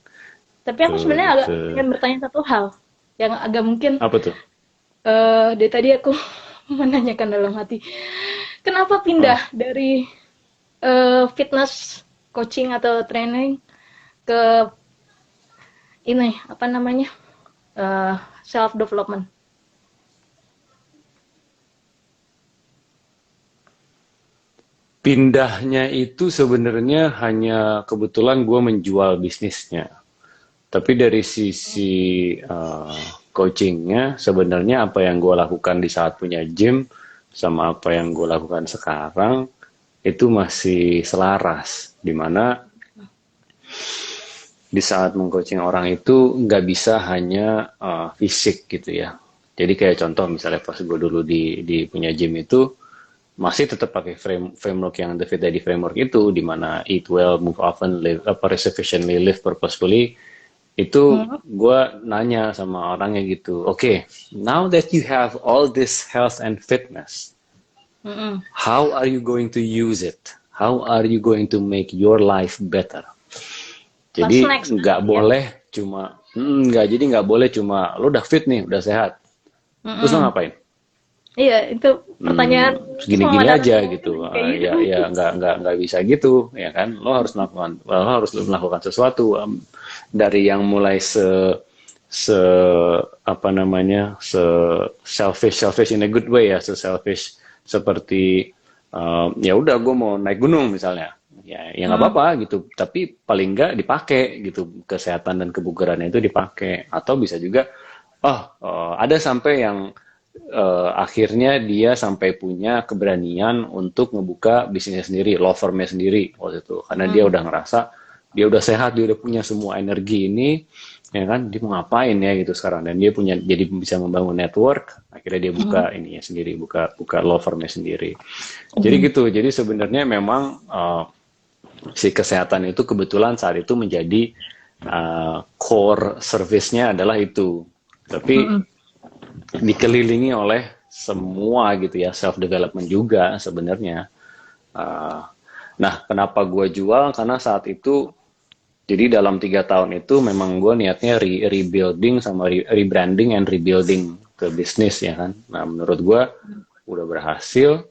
Tapi aku sebenarnya agak ingin bertanya satu hal yang agak mungkin. Apa tuh? Dari tadi aku menanyakan dalam hati, kenapa pindah dari fitness coaching atau training ke ini self development? Pindahnya itu sebenarnya hanya kebetulan gue menjual bisnisnya. Tapi dari sisi coachingnya, sebenarnya apa yang gue lakukan di saat punya gym sama apa yang gue lakukan sekarang itu masih selaras. Dimana di saat mengcoaching orang itu nggak bisa hanya fisik gitu ya. Jadi kayak contoh misalnya pas gue dulu di punya gym itu masih tetap pakai framework yang The Fit Daddy framework itu, di mana eat well, move often, live sufficiently, live purposefully. Itu gue nanya sama orangnya gitu, okay, now that you have all this health and fitness, how are you going to use it? How are you going to make your life better? Jadi nggak boleh cuma lo udah fit nih, udah sehat, terus lo ngapain? Iya, itu pertanyaan segini-gini pemadam aja kebakaran gitu. kayak gitu. Ya nggak bisa gitu, ya kan? Lo harus melakukan sesuatu dari yang mulai se apa namanya selfish in a good way ya, selfish seperti ya udah gue mau naik gunung misalnya, ya nggak Hmm. apa-apa gitu, tapi paling nggak dipakai gitu, kesehatan dan kebugarannya itu dipakai. Atau bisa juga ada sampai yang akhirnya dia sampai punya keberanian untuk ngebuka bisnisnya sendiri, law firmnya sendiri waktu itu, karena dia Hmm. udah ngerasa dia udah sehat, dia udah punya semua energi ini, ya kan, dia mau ngapain ya gitu sekarang, dan dia punya, jadi bisa membangun network, akhirnya dia buka Hmm. ininya sendiri, buka buka law firmnya sendiri. Jadi Hmm. gitu, jadi sebenarnya memang si kesehatan itu kebetulan saat itu menjadi core service-nya adalah itu, tapi Hmm. dikelilingi oleh semua gitu ya, self development juga sebenarnya. Uh, nah, kenapa gue jual? Karena saat itu, jadi dalam 3 tahun itu memang gue niatnya rebuilding sama rebranding and rebuilding ke bisnis ya kan. Nah, menurut gue udah berhasil.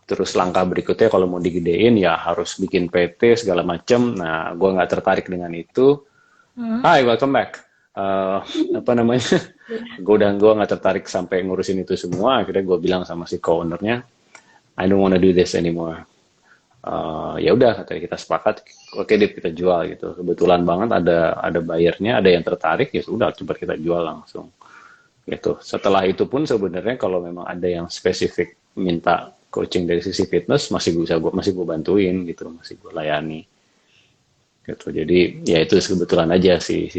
Terus langkah berikutnya kalau mau digedein ya harus bikin PT segala macem. Nah, gue nggak tertarik dengan itu. Hmm. Hi, welcome back. Apa namanya? Gue nggak tertarik sampai ngurusin itu semua. Akhirnya gue bilang sama si co-ownernya, I don't wanna do this anymore. Ya udah, kata kita sepakat, oke deh kita jual gitu. Kebetulan banget ada buyernya, ada yang tertarik, ya sudah coba kita jual langsung gitu. Setelah itu pun sebenarnya kalau memang ada yang spesifik minta coaching dari sisi fitness, masih gue bantuin gitu, masih gue layani gitu. Jadi ya itu kebetulan aja si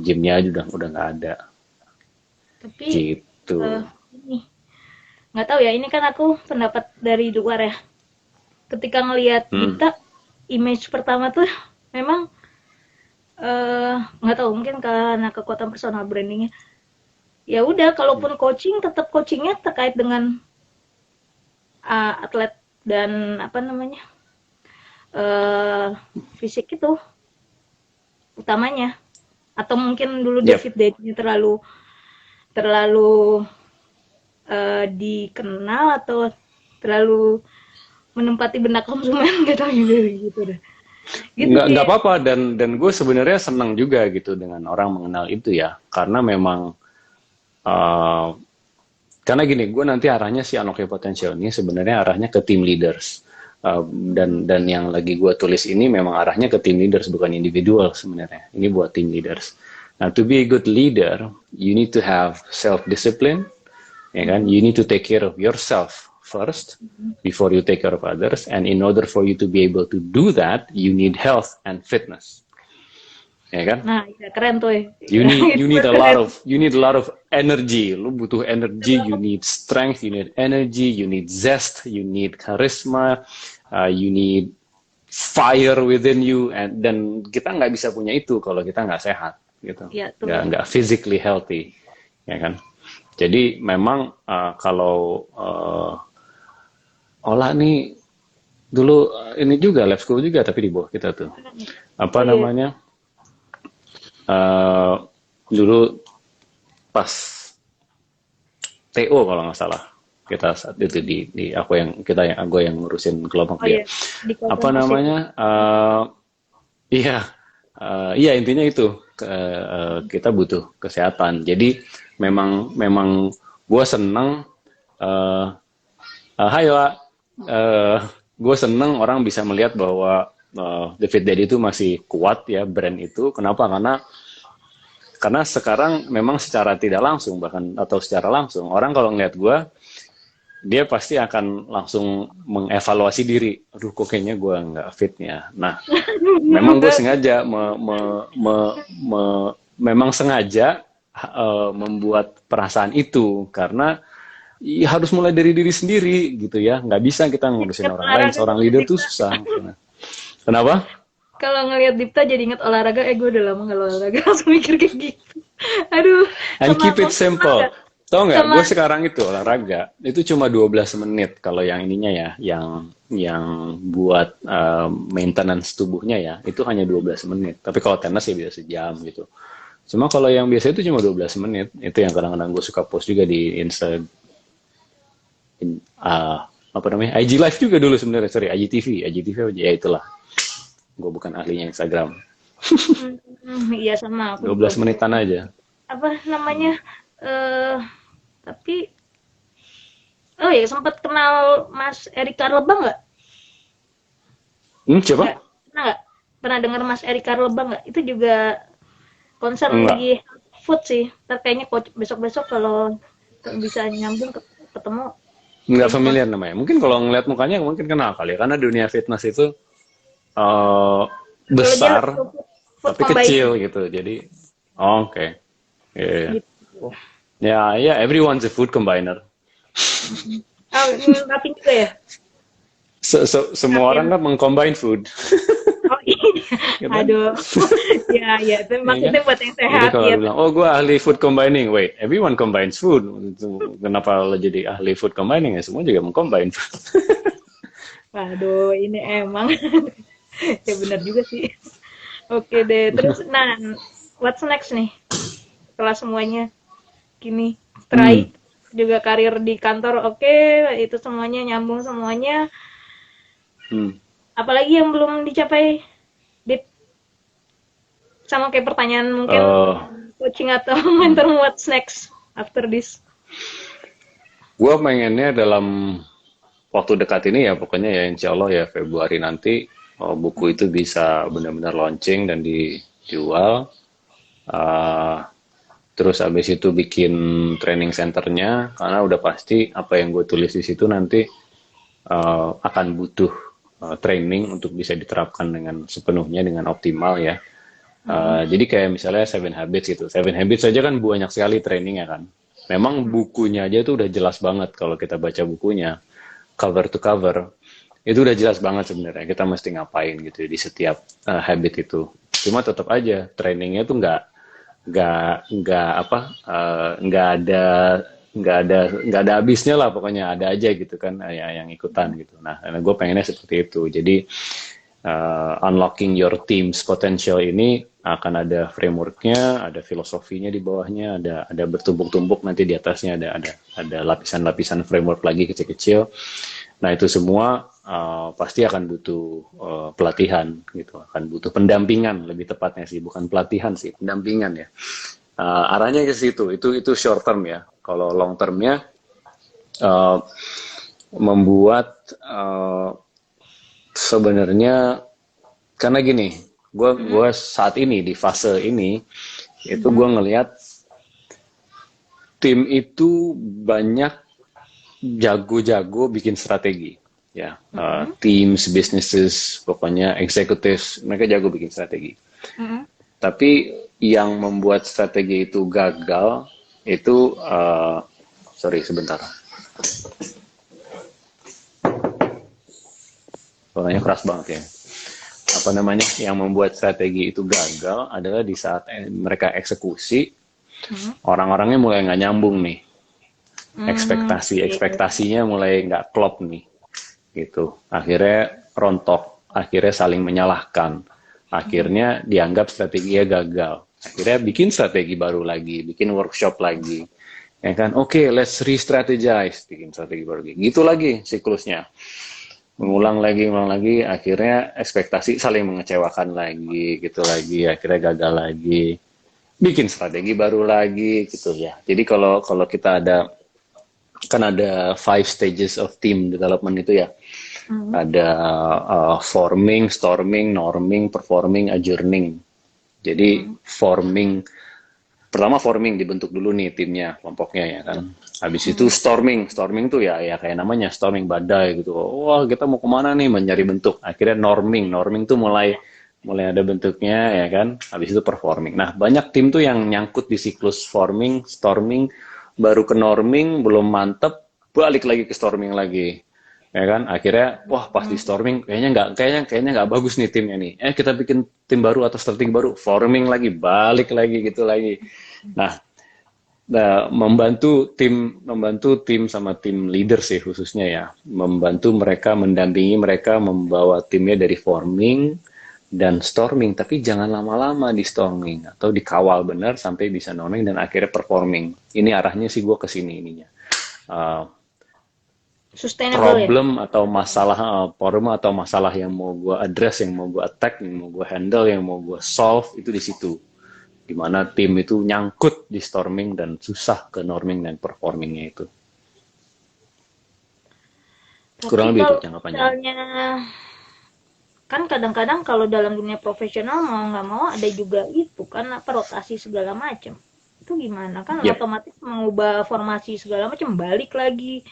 gymnya aja udah nggak ada Tapi gitu. ini nggak tahu ya. Ini kan aku pendapat dari luar ya. Ketika ngelihat Hmm. Dipta, image pertama tuh memang nggak tahu, mungkin karena kekuatan personal brandingnya. Ya udah, kalaupun coaching, tetap coachingnya terkait dengan atlet dan apa namanya eh fisik itu utamanya. Atau mungkin dulu Yap. David Deidnya terlalu terlalu dikenal atau terlalu menempati benak konsumen gitu gitu gitu deh. Gitu Nggak sih. apa-apa, dan gue sebenarnya senang juga gitu dengan orang mengenal itu ya, karena memang uh, karena gini, gue nanti arahnya si Unlock Potential ini sebenarnya arahnya ke team leaders. Dan yang lagi gue tulis ini memang arahnya ke team leaders, bukan individual sebenarnya. Ini buat team leaders. Nah, to be a good leader, you need to have self discipline, ya kan? You need to take care of yourself first before you take care of others. And in order for you to be able to do that, you need health and fitness, ya kan? Nah, ya, keren tuh ya. You Itu need a lot keren. of energy. Lu butuh energy, you need strength, you need energy, you need zest, you need charisma, you need fire within you, dan kita nggak bisa punya itu kalau kita nggak sehat gitu, Ya tuh. nggak physically healthy, ya kan. Jadi memang kalau olah nih dulu ini juga lab school juga, tapi di bawah kita tuh apa Oh iya. namanya, eh dulu pas TO kalau nggak salah, kita saat itu di aku yang ngurusin kelompok Oh dia, iya. Di apa Cotton Positive. namanya, iya, iya intinya itu, kita butuh kesehatan. Jadi memang memang gue seneng, uh, hai Wak, uh, gue seneng orang bisa melihat bahwa David Daddy itu masih kuat ya, brand itu. Kenapa? Karena sekarang memang secara tidak langsung, bahkan atau secara langsung, orang kalau ngeliat gue, dia pasti akan langsung mengevaluasi diri. Aduh, kok kayaknya gue nggak fitnya. Nah, memang gue sengaja memang sengaja membuat perasaan itu, karena ya, harus mulai dari diri sendiri gitu ya. Nggak bisa kita ngurusin Ingat orang lain. olahraga Seorang tuh leader tuh Dipta. susah. Kenapa? Kalau ngelihat Dipta jadi ingat olahraga, gue udah lama nggak olahraga, langsung mikir kayak gitu. Aduh, And sama keep it kamu pernah simple. nggak? Tau nggak, Sama gue sekarang itu olahraga, itu cuma 12 menit kalau yang ininya ya, yang buat maintenance tubuhnya ya, itu hanya 12 menit. Tapi kalau tenis ya bisa sejam gitu. Cuma kalau yang biasa itu cuma 12 menit, itu yang kadang-kadang gue suka post juga di Insta, apa namanya, IG Live juga dulu sebenarnya, sorry, IGTV aja, ya itulah. Gue bukan ahlinya Instagram. Iya sama aku juga 12 menitan aja. apa namanya eh tapi oh ya sempat kenal Mas Eri Karleba nggak? Siapa? Nggak pernah nggak? Pernah dengar Mas Eri Karleba nggak? Itu juga concern Enggak. di food sih. Ntar kayaknya besok-besok kalau bisa nyambung ketemu Nggak kayaknya familiar namanya. Mungkin kalau ngeliat mukanya mungkin kenal kali ya. Karena dunia fitness itu eh, kalau dia besar lebih ke food tapi combine kecil gitu. Jadi, oke. Iya. gitu. Ya, everyone's a food combiner. Oh, tapi juga ya? Semua orang kan mengcombine food, Oh iya, ya kan? aduh, ya ya, itu Ya kan? maksudnya buat yang Jadi sehat kalau ya. lu bilang, oh gue ahli food combining, wait, everyone combines food. Kenapa lo jadi ahli food combining ya? Semua juga mengcombine food. Waduh, ini emang ya benar juga sih. Oke deh, terus nah, what's next nih? Setelah semuanya gini, Hmm. strike juga karir di kantor, oke, itu semuanya nyambung semuanya. Hmm. Apalagi yang belum dicapai, Dit? Sama kayak pertanyaan mungkin Eh, coaching atau hmm. mentor, what's next after this? Gue pengennya dalam waktu dekat ini ya, pokoknya ya insya Allah ya Februari nanti buku itu bisa benar-benar launching dan dijual. Eh, Terus abis itu bikin training centernya, karena udah pasti apa yang gue tulis di situ nanti akan butuh training untuk bisa diterapkan dengan sepenuhnya dengan optimal ya. Jadi kayak misalnya Seven Habits gitu. Seven Habits saja kan banyak sekali trainingnya kan. Memang bukunya aja tuh udah jelas banget kalau kita baca bukunya cover to cover. Itu udah jelas banget sebenarnya kita mesti ngapain gitu ya di setiap habit itu. Cuma tetap aja trainingnya tuh nggak apa nggak ada habisnya lah, pokoknya ada aja gitu kan ya, yang ikutan gitu. Nah, karena gue pengennya seperti itu. Jadi unlocking your team's potential ini akan ada frameworknya, ada filosofinya di bawahnya, ada bertumbuk-tumbuk nanti di atasnya ada lapisan-lapisan framework lagi kecil-kecil. Nah, itu semua pasti akan butuh pelatihan gitu, akan butuh pendampingan lebih tepatnya sih, bukan pelatihan sih, pendampingan ya. Arahnya ke situ, itu short term ya. Kalau long termnya uh, membuat sebenarnya karena gini, gue saat ini di fase ini itu gue ngelihat tim itu banyak jago-jago bikin strategi ya. Teams, businesses, pokoknya executives, mereka jago bikin strategi. Tapi yang membuat strategi itu gagal itu sorry sebentar. Suaranya keras banget ya. Apa namanya? Yang membuat strategi itu gagal adalah di saat mereka eksekusi, orang-orangnya mulai nggak nyambung nih. Ekspektasinya mulai nggak klop nih, gitu. Akhirnya rontok, akhirnya saling menyalahkan, akhirnya dianggap strateginya gagal. Akhirnya bikin strategi baru lagi, bikin workshop lagi, ya kan? Oke, let's re-strategize, bikin strategi baru lagi. Gitu lagi siklusnya. Mengulang lagi, akhirnya ekspektasi saling mengecewakan lagi, gitu lagi, akhirnya gagal lagi. Bikin strategi baru lagi, gitu ya. Jadi kalau kita kan ada 5 stages of team development itu ya. Ada forming, storming, norming, performing, adjourning. Jadi pertama forming dibentuk dulu nih timnya, kelompoknya ya kan. Habis itu storming tuh ya kayak namanya storming badai gitu. Wah kita mau kemana nih, mencari bentuk. Akhirnya norming tuh mulai ada bentuknya ya kan. Habis itu performing. Nah banyak tim tuh yang nyangkut di siklus forming, storming, baru ke norming belum mantep, balik lagi ke storming lagi. Ya kan, akhirnya wah pas di storming kayaknya nggak bagus nih timnya nih, kita bikin tim baru atau strategi baru, forming lagi, balik lagi gitu lagi. Nah, membantu tim sama tim leader sih khususnya ya, membantu mereka, mendampingi mereka, membawa timnya dari forming dan storming, tapi jangan lama-lama di storming, atau dikawal benar sampai bisa norming dan akhirnya performing. Ini arahnya sih gue kesini ininya. Sustainable ya. problem atau masalah problem atau masalah yang mau gue address, yang mau gue attack, yang mau gue handle, yang mau gue solve itu di situ. Dimana tim itu nyangkut di storming dan susah ke norming dan performingnya itu. Tapi Kurang lebih itu kalau jangka panjang. misalnya kan kadang-kadang kalau dalam dunia profesional mau nggak mau ada juga itu kan apa rotasi segala macam. Itu gimana kan Yep. otomatis mengubah formasi segala macam balik lagi.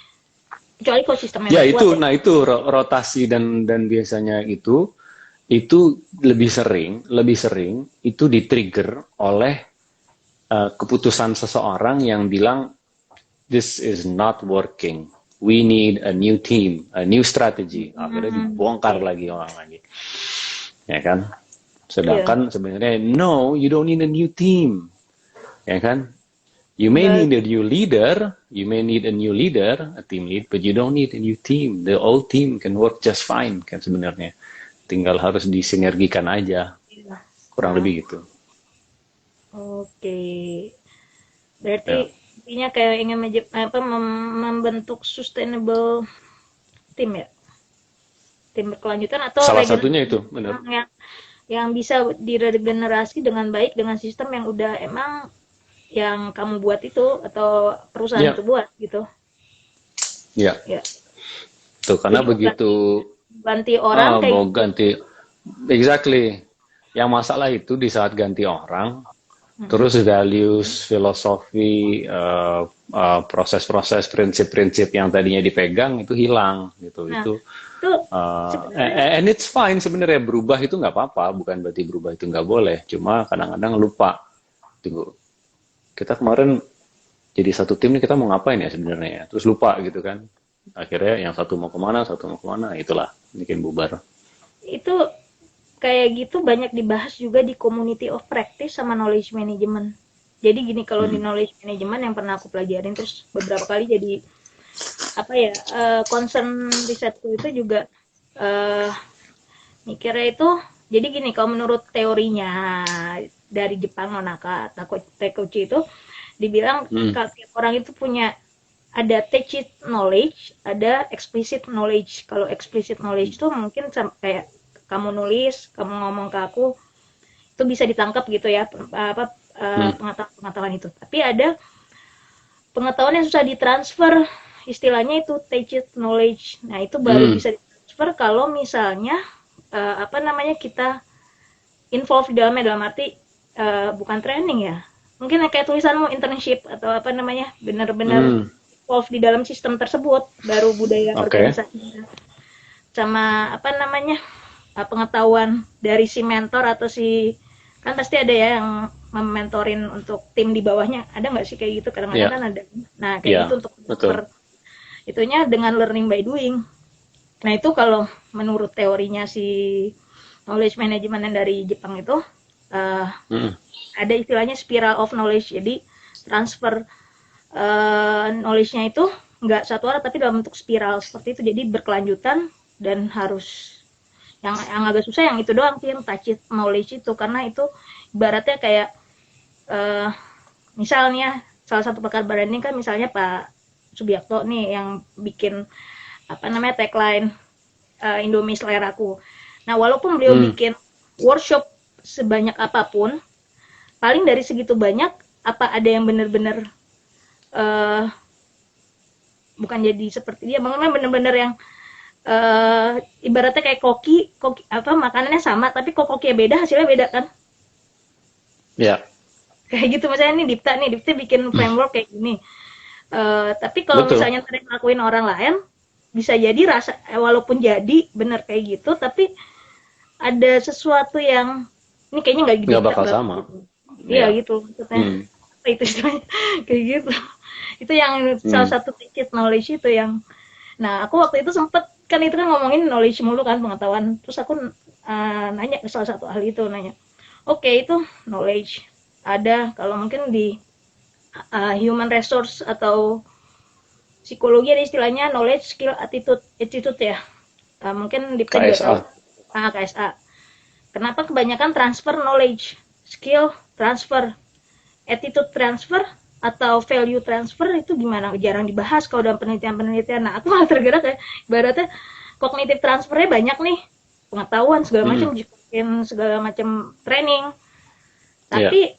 Kecuali kalau sistemnya Ya nggak kuat itu, ya. nah itu rotasi dan biasanya itu lebih sering itu di-trigger oleh keputusan seseorang yang bilang this is not working. We need a new team, a new strategy. Akhirnya dibongkar Iya. lagi orang lagi, ya kan? Iya. Sedangkan sebenarnya no, you don't need a new team, ya kan? You may Balik. need a new leader, a team lead, but you don't need a new team. The old team can work just fine kan sebenarnya. Tinggal harus disinergikan aja, Iya. kurang Ah, lebih gitu. oke. Berarti Ya, intinya kayak ingin membentuk sustainable tim ya, tim berkelanjutan atau salah regenerasi satunya itu benar. yang bisa diregenerasi dengan baik dengan sistem yang udah emang yang kamu buat itu atau perusahaan Ya, itu buat gitu ya, ya. tuh karena Jadi mau begitu ganti orang kayak mau gitu. ganti, exactly. Yang masalah itu di saat ganti orang, Mm-mm. terus values, filosofi, proses-proses, prinsip-prinsip yang tadinya dipegang itu hilang gitu. Nah Itu itu sebenarnya and it's fine sebenarnya, berubah itu nggak apa-apa, bukan berarti berubah itu nggak boleh. Cuma kadang-kadang lupa. Tunggu, kita kemarin jadi satu tim nih kita mau ngapain ya sebenarnya ya? Terus lupa gitu kan. Akhirnya yang satu mau kemana, itulah bikin bubar. itu kayak gitu banyak dibahas juga di community of practice sama knowledge management. Jadi gini kalau di Hmm. knowledge management yang pernah aku pelajarin terus beberapa kali jadi apa ya concern risetku itu juga eh, mikirnya itu jadi gini kalau menurut teorinya dari Jepang Nonaka Takeuchi itu dibilang Hmm. kalau tiap orang itu punya ada tacit knowledge, ada explicit knowledge. Kalau explicit knowledge itu mungkin kayak kamu nulis, kamu ngomong ke aku, itu bisa ditangkap gitu ya, apa Hmm. pengetahuan itu. Tapi ada pengetahuan yang susah ditransfer, istilahnya itu tacit knowledge. Nah, itu baru Hmm. bisa ditransfer kalau misalnya apa namanya kita involve di dalamnya dalam arti bukan training ya. Mungkin kayak tulisanmu internship atau apa namanya benar-benar Hmm. involve di dalam sistem tersebut baru budaya Oke. organisasi sama apa namanya pengetahuan dari si mentor atau si kan pasti ada ya yang mementorin untuk tim di bawahnya ada nggak sih kayak gitu kadang-kadang Ya, kan ada nah kayak gitu ya, untuk betul. transfer itunya dengan learning by doing. Nah itu kalau menurut teorinya si knowledge management yang dari Jepang itu uh, Hmm. ada istilahnya spiral of knowledge jadi transfer knowledge-nya itu nggak satu arah tapi dalam bentuk spiral seperti itu jadi berkelanjutan dan harus yang agak susah yang itu doang sih yang touch knowledge itu karena itu ibaratnya kayak eh, misalnya salah satu pakar branding kan misalnya Pak Subiakto nih yang bikin apa namanya tagline Indomie seleraku. Nah walaupun beliau Hmm. bikin workshop sebanyak apapun, paling dari segitu banyak apa ada yang benar-benar eh, bukan jadi seperti dia, makanya benar-benar yang ibaratnya kayak koki apa makanannya sama tapi kok kokinya beda hasilnya beda kan Ya, kayak gitu misalnya Dipta bikin framework kayak gini. Tapi kalau betul. misalnya tadi ngelakuin orang lain bisa jadi rasa walaupun jadi bener kayak gitu tapi ada sesuatu yang ini kayaknya nggak Nggak Dipta bakal banget sama. gitu. Iya Ya. gitu maksudnya Hmm. apa itu istilahnya kayak gitu itu yang salah Hmm. satu ticket knowledge itu yang nah aku waktu itu sempet kan itu kan ngomongin knowledge mulu kan pengetahuan terus aku nanya ke salah satu ahli itu nanya oke itu knowledge ada kalau mungkin di human resource atau psikologi ada istilahnya knowledge skill attitude ya. Mungkin Dipta juga tahu KSA. KSA kenapa kebanyakan transfer knowledge skill transfer attitude transfer atau value transfer itu gimana? Jarang dibahas kalau dalam penelitian-penelitian. Nah, aku malah tergerak ya, ibaratnya kognitif transfernya banyak nih, pengetahuan segala macam, segala macam training. Tapi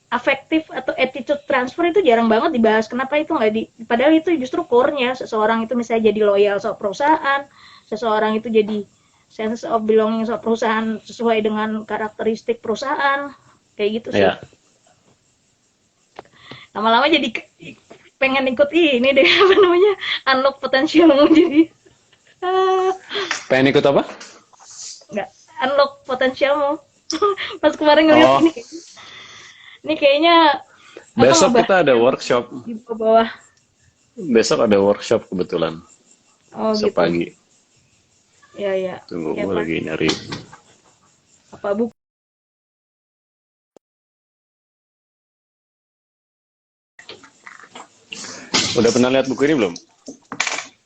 afektif atau attitude transfer itu jarang banget dibahas. Kenapa itu nggak padahal itu justru core-nya. Seseorang itu misalnya jadi loyal sama perusahaan, seseorang itu jadi sense of belonging sama perusahaan sesuai dengan karakteristik perusahaan, kayak gitu sih. Lama-lama jadi pengen ikut ini deh, apa namanya, unlock potensialmu. Jadi pengen ikut apa? Nggak, unlock potensialmu. Pas kemarin ngeliat ini kayaknya besok kita ada workshop di bawah. Besok ada workshop kebetulan. Gitu. Pagi. Ya. Tunggu, gue lagi nyari. Apa buku? Udah pernah lihat buku ini belum?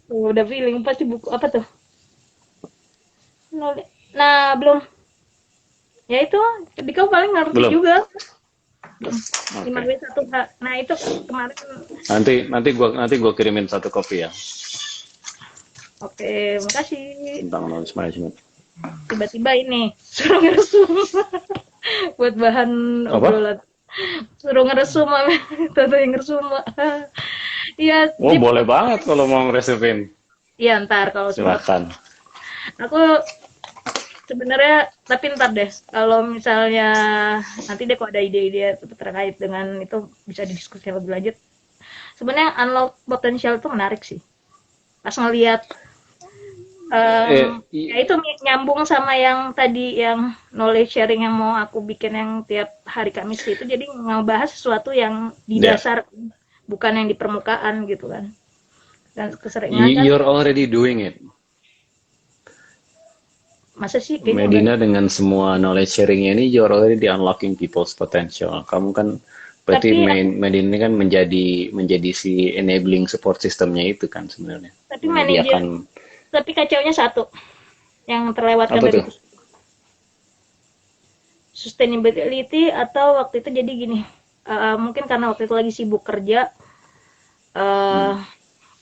Udah feeling pasti buku apa tuh? Nah, belum. Ya itu, di kau paling ngerti belum. Juga. Okay. 5W1H. Nah, itu kemarin. Nanti gua kirimin 1 kopi ya. Oke, makasih. Tentang knowledge management. Tiba-tiba ini suruh ngeresum buat bahan obrolan. Suruh ngeresum, Tante yang ngeresum. Iya. Boleh banget kalau mau ngeresupin. Iya, ntar kalau silakan. Aku sebenarnya, tapi ntar deh, kalau misalnya nanti deh kalau ada ide-ide terkait dengan itu bisa didiskusikan lebih lanjut. Sebenarnya unlock potential itu menarik sih. Pas ngelihat ya itu nyambung sama yang tadi, yang knowledge sharing yang mau aku bikin yang tiap hari Kamis itu, jadi ngebahas sesuatu yang di dasar, bukan yang di permukaan gitu kan. Dan keseringan kan, you're already doing it. Masa sih Medina dengan semua knowledge sharing ini, you're already unlocking people's potential. Kamu kan berarti Medina kan menjadi si enabling support systemnya itu kan sebenarnya. Tapi tapi kacaunya satu yang terlewatkan dari itu. Sustainability, atau waktu itu jadi gini, mungkin karena waktu itu lagi sibuk kerja,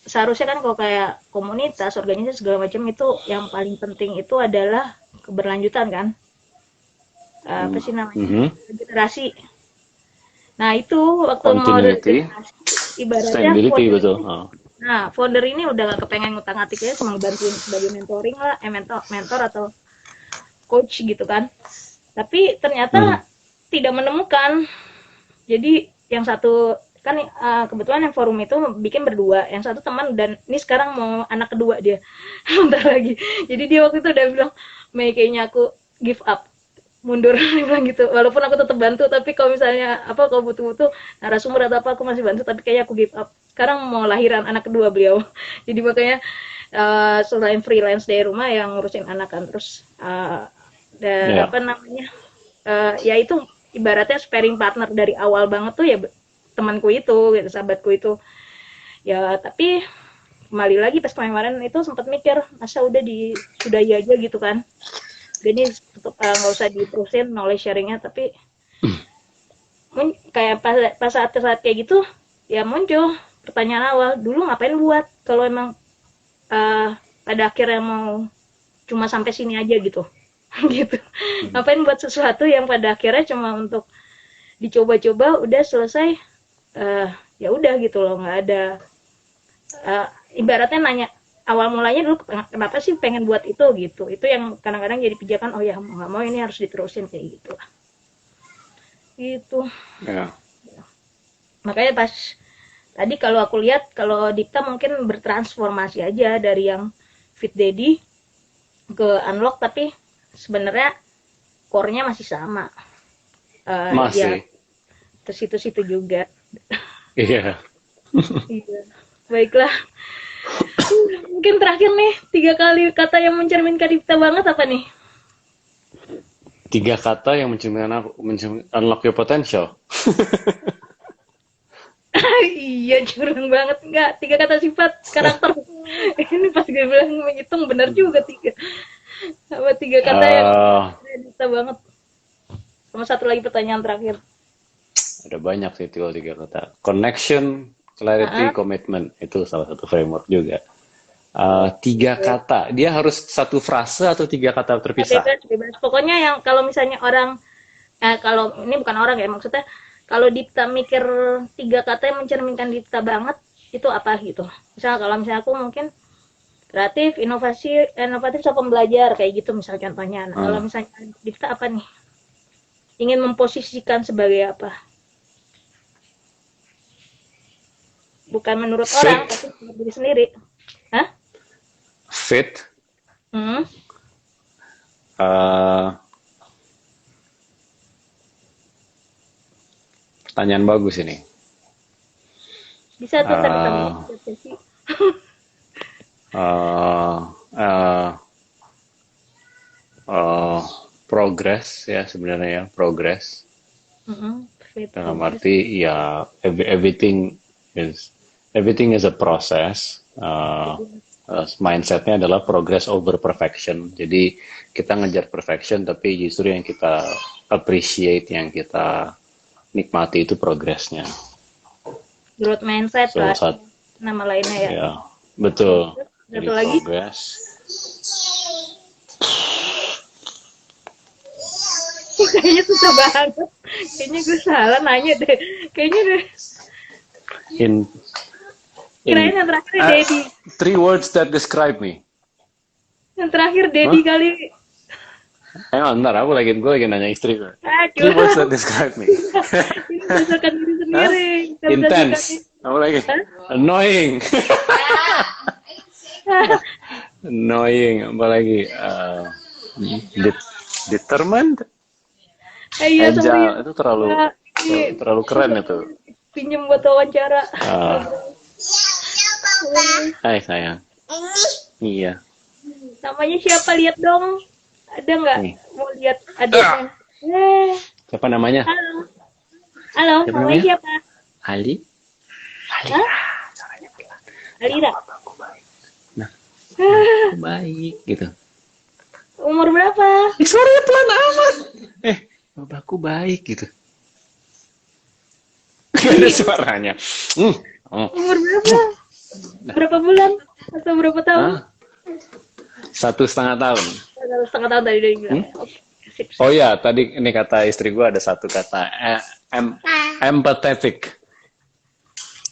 seharusnya kan kalau kayak komunitas, organisasi segala macam itu yang paling penting itu adalah keberlanjutan kan, apa sih namanya, generasi. Nah itu waktu mau ibaratnya betul. Nah founder ini udah gak kepengen ngutang-atik ya, cuma bantuin sebagai mentoring lah, mentor atau coach gitu kan. Tapi ternyata tidak menemukan. Jadi yang satu kan kebetulan yang forum itu bikin berdua, yang satu teman, dan ini sekarang mau anak kedua dia bentar lagi. Jadi dia waktu itu udah bilang, Mei kayaknya aku give up, mundur. Dia bilang gitu, walaupun aku tetap bantu, tapi kalau misalnya kalau butuh-butuh narasumber atau apa aku masih bantu, tapi kayaknya aku give up. Sekarang mau lahiran anak kedua beliau. Jadi makanya selain freelance dari rumah yang ngurusin anak kan, terus apa namanya, ya itu ibaratnya sparring partner dari awal banget tuh ya temanku itu, gitu, sahabatku itu. Ya tapi kembali lagi pas kemarin itu sempat mikir, masa udah disudahi aja gitu kan. Jadi nggak usah diterusin knowledge sharingnya, tapi kayak pas saat kayak gitu ya muncul pertanyaan awal, dulu ngapain buat kalau emang pada akhirnya mau cuma sampai sini aja gitu. Gitu. Ngapain buat sesuatu yang pada akhirnya cuma untuk dicoba-coba, udah selesai, ya udah gitu loh, nggak ada ibaratnya nanya awal mulanya dulu kenapa sih pengen buat itu gitu. Itu yang kadang-kadang jadi pijakan, oh ya mau nggak mau ini harus diterusin kayak gitu lah. Gitu. Makanya pas tadi kalau aku lihat, kalau Dipta mungkin bertransformasi aja dari yang Fit Daddy ke Unlock, tapi sebenarnya core-nya masih sama. Masih. Ya, ke situ-situ juga. Iya. Iya. Baiklah. Mungkin terakhir nih, 3 kali kata yang mencerminkan Dipta banget apa nih? 3 kata yang mencerminkan unlock your potential. Iya, curang banget. Enggak, 3 kata sifat karakter. Ini pas gue bilang menghitung benar juga 3. Apa 3 kata yang Dipta banget. Sama satu lagi pertanyaan terakhir. Ada banyak sih tool 3 kata. Connection, clarity, commitment itu salah satu framework juga. 3 kata, dia harus satu frase atau 3 kata terpisah. Bebas, bebas. Pokoknya yang kalau misalnya orang, kalau ini bukan orang ya, maksudnya kalau Dipta mikir 3 kata yang mencerminkan Dipta banget, itu apa gitu. Misal kalau misalnya aku mungkin kreatif, inovatif sama pembelajar kayak gitu misal contohnya. Nah, kalau misalnya Dipta apa nih? Ingin memposisikan sebagai apa? Bukan menurut Fit. orang, tapi menurut diri sendiri. Hah? Fit, Hmm? eh, pertanyaan bagus ini. Bisa tuh ntar ditambah Eh, sesi. eh, eh, eh, progress ya sebenarnya ya, progress. Fit, Dalam progress. arti ya everything is a process. Mindsetnya adalah progress over perfection. Jadi kita ngejar perfection, tapi justru yang kita appreciate, yang kita nikmati itu progressnya. Growth mindset So, lah. Nama lainnya ya. ya betul. Satu Jadi lagi. progress. Kayaknya susah banget. Kayaknya gue salah nanya deh. Kayaknya deh. In Kirain yang terakhir Dedi. 3 words that describe me. Yang terakhir Dedi kali. Ntar gue lagi nanya istri gue. 3 Curang. words that describe me. Ini berdasarkan diri sendiri. Nggak Intense. berdasarkan- Apa lagi? Annoying. Annoying. Apa lagi? Determined. Iya, Agile. sorry. Itu terlalu keren itu. Pinjem buat wawancara. Hai sayang. Iya. Namanya siapa? Lihat dong. Ada nggak? Nih. Mau lihat adanya? Siapa namanya? Halo. Halo, Siapa namanya namanya? siapa? Ali. Hah? Alira. Aku baik. Nah, aku baik gitu. Umur berapa? Suaranya pelan amat. Bapakku baik gitu. Gak ada suaranya. Umur berapa? Berapa bulan? Atau berapa tahun? 1,5 tahun. 1,5 tahun tadi udah bilang. Oke, sip. Oh ya, tadi ini kata istri gue ada 1 kata. Empathetic.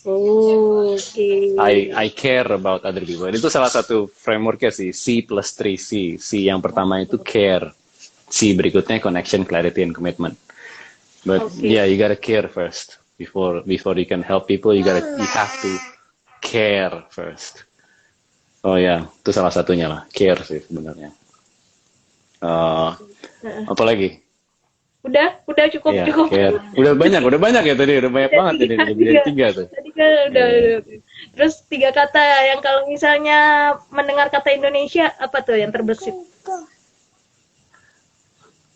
Oke. I care about other people. Itu salah satu frameworknya sih, C plus 3C. C yang pertama itu care. C berikutnya connection, clarity, and commitment. But yeah, you gotta care first before you can help people. You have to care first. Oh ya, itu salah satunya lah, care sih sebenarnya. Apa lagi? Udah cukup. Ya, care. Udah banyak ya tadi, udah banyak banget ini, lebih dari 3 tuh. Tadi kan udah. Terus 3 kata yang kalau misalnya mendengar kata Indonesia apa tuh yang terbesit?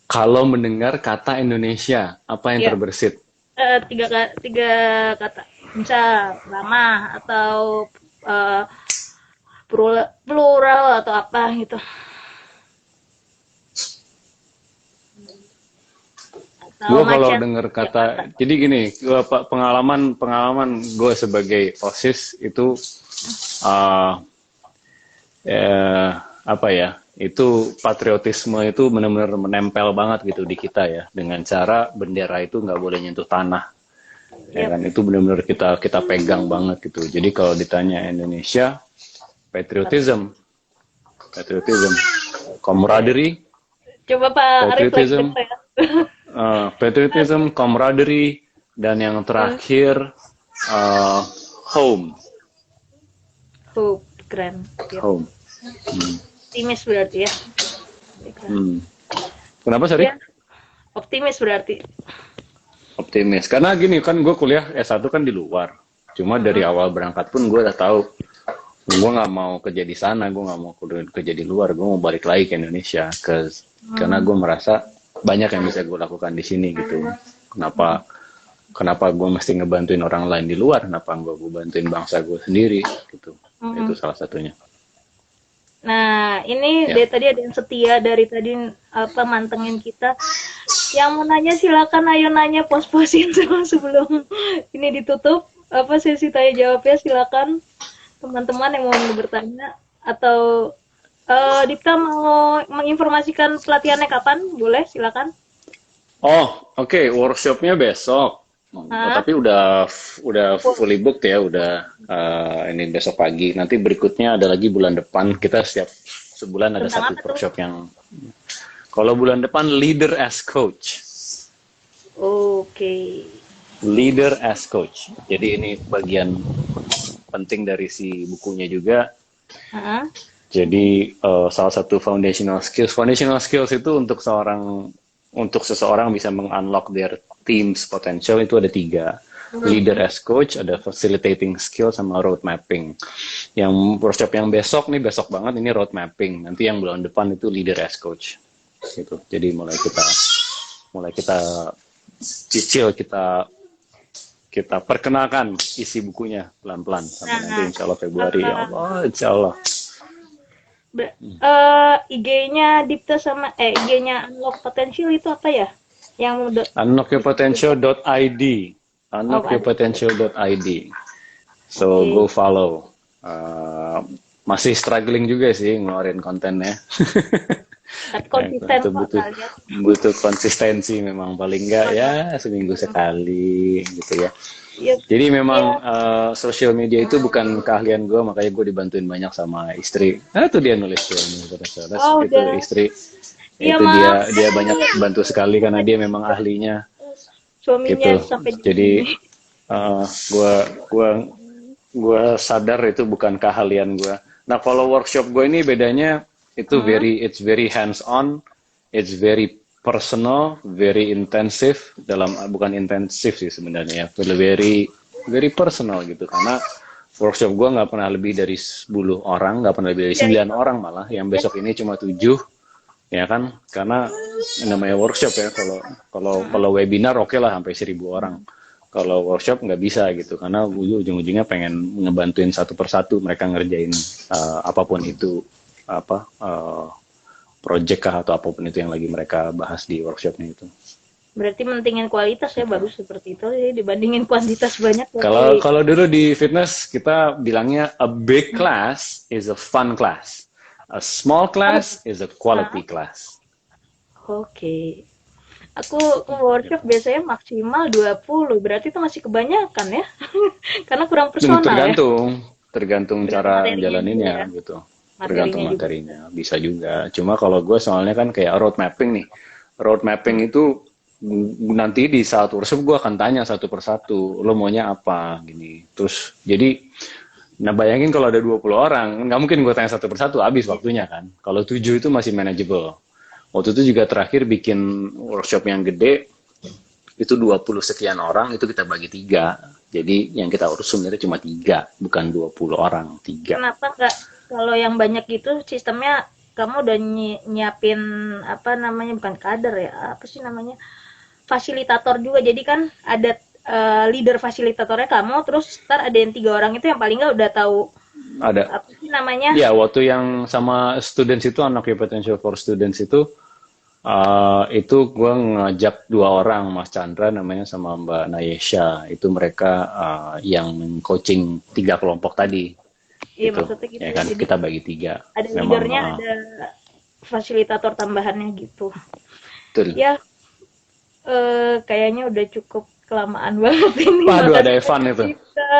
Kalau mendengar kata Indonesia, apa yang terbersit? 3 kata. Misal ramah atau plural atau apa gitu. Gue kalau denger kata, jadi gini, pengalaman gue sebagai OSIS itu apa ya? Itu patriotisme itu benar-benar menempel banget gitu di kita ya, dengan cara bendera itu nggak boleh nyentuh tanah, ya kan? Itu benar-benar kita pegang banget gitu. Jadi kalau ditanya Indonesia, patriotism, camaraderie, coba Pak Arif lagi patriotism, patriotism, camaraderie, dan yang terakhir home. Hope, keren. Home. Optimis berarti ya. Kenapa sorry? Ya, optimis berarti. Optimis. Karena gini kan gue kuliah S1 kan di luar. Cuma dari awal berangkat pun gue udah tahu gue nggak mau kerja di sana, gue nggak mau kerja di luar, gue mau balik lagi ke Indonesia. Karena gue merasa banyak yang bisa gue lakukan di sini gitu. Kenapa gue mesti ngebantuin orang lain di luar? Kenapa gue bantuin bangsa gue sendiri gitu? Itu salah satunya. Nah, ini dari tadi ada yang setia dari tadi mantengin kita. Yang mau nanya silakan, ayo nanya, pos-posin sebelum ini ditutup. Apa sesi tanya jawabnya, silakan teman-teman yang mau bertanya atau Dipta mau menginformasikan pelatihannya kapan? Boleh, silakan. Oh, oke, workshopnya besok. Hah? Tapi udah fully booked ya, udah ini besok pagi. Nanti berikutnya ada lagi bulan depan. Kita setiap sebulan ada Tentang satu apa tuh? workshop yang kalau bulan depan leader as coach. Oke. Leader as coach. Jadi ini bagian penting dari si bukunya juga. Hah? Jadi salah satu foundational skills. Foundational skills itu untuk seseorang bisa mengunlock their team's potential itu ada 3. Leader as coach, ada facilitating skill sama road mapping. Yang workshop yang besok nih, besok banget ini road mapping. Nanti yang bulan depan itu leader as coach. Gitu. Jadi mulai kita cicil, kita perkenalkan isi bukunya pelan-pelan sampai nanti Nah, insya Allah Februari ya Allah, insya Allah. IG-nya Dipta sama IG-nya Unlock Potential itu apa ya? Yang udah Unlockyourpotential.id, oh ada. unlockyourpotential.id. So Oke. go follow. Masih struggling juga sih ngeluarin kontennya. Tapi konsisten Itu kok butuh kalian. butuh konsistensi memang, paling enggak ya seminggu sekali gitu ya. Iya, Jadi memang iya. sosial media itu bukan keahlian gue, makanya gue dibantuin banyak sama istri. Tuh dia nulis tuh, Oh, itu udah. istri, Iya, itu maaf. dia banyak bantu sekali karena dia memang ahlinya Suaminya gitu. sampai di Jadi sini. eh, gue gue gue sadar itu bukan keahlian gue. Nah kalau workshop gue ini bedanya itu Hmm. it's very hands on, it's very personal, very intensive, bukan intensif sih sebenarnya ya, very very personal gitu, karena workshop gue nggak pernah lebih dari 10 orang, nggak pernah lebih dari Ya 9 itu. orang, malah yang Ya. besok ini cuma 7 ya kan, karena namanya workshop ya. Kalau kalau Hmm. kalau webinar oke lah sampai 1.000 orang. Kalau workshop nggak bisa gitu, karena ujung-ujungnya pengen ngebantuin satu persatu mereka ngerjain apapun itu, apa project kah atau apapun itu yang lagi mereka bahas di workshopnya itu. Berarti mentingin kualitas ya, bagus seperti itu ya, dibandingin kuantitas banyak Kalau berarti. kalau dulu di fitness kita bilangnya a big class is a fun class, a small Oh, class is a quality ah, class. oke. Aku workshop Gitu. biasanya maksimal 20, berarti itu masih kebanyakan ya. Karena kurang personal ya. Tergantung Tergantung cara materinya juga jalaninnya ya. gitu. Tergantung Materinya juga. materinya, bisa juga. Cuma kalau gue soalnya kan kayak road mapping nih. Road mapping itu nanti di saat workshop gue akan tanya satu persatu, lo maunya apa gini. Terus jadi, nah bayangin kalau ada 20 orang, nggak mungkin gue tanya satu persatu, habis waktunya kan. Kalau 7 itu masih manageable. Waktu itu juga terakhir bikin workshop yang gede, itu 20 sekian orang, itu kita bagi 3. Jadi yang kita urus sebenarnya cuma 3, bukan 20 orang, 3. Kenapa nggak kalau yang banyak itu sistemnya kamu udah nyiapin apa namanya, bukan kader ya, apa sih namanya, fasilitator juga, jadi kan ada leader fasilitatornya kamu, terus ntar ada yang 3 orang itu yang paling nggak udah tahu Ada. apa sih namanya. Ya, waktu yang sama students itu, anak potential for students itu gue ngajak 2 orang, Mas Chandra namanya sama Mbak Nayesha. Itu mereka yang coaching 3 kelompok tadi. Iya Gitu. maksudnya gitu Ya ya, kan, jadi kita bagi 3. ada Memang leadernya, ada fasilitator tambahannya gitu betul. ya. Kayaknya udah cukup kelamaan banget ini. Waduh, ada Makasih Evan banyak itu. kita.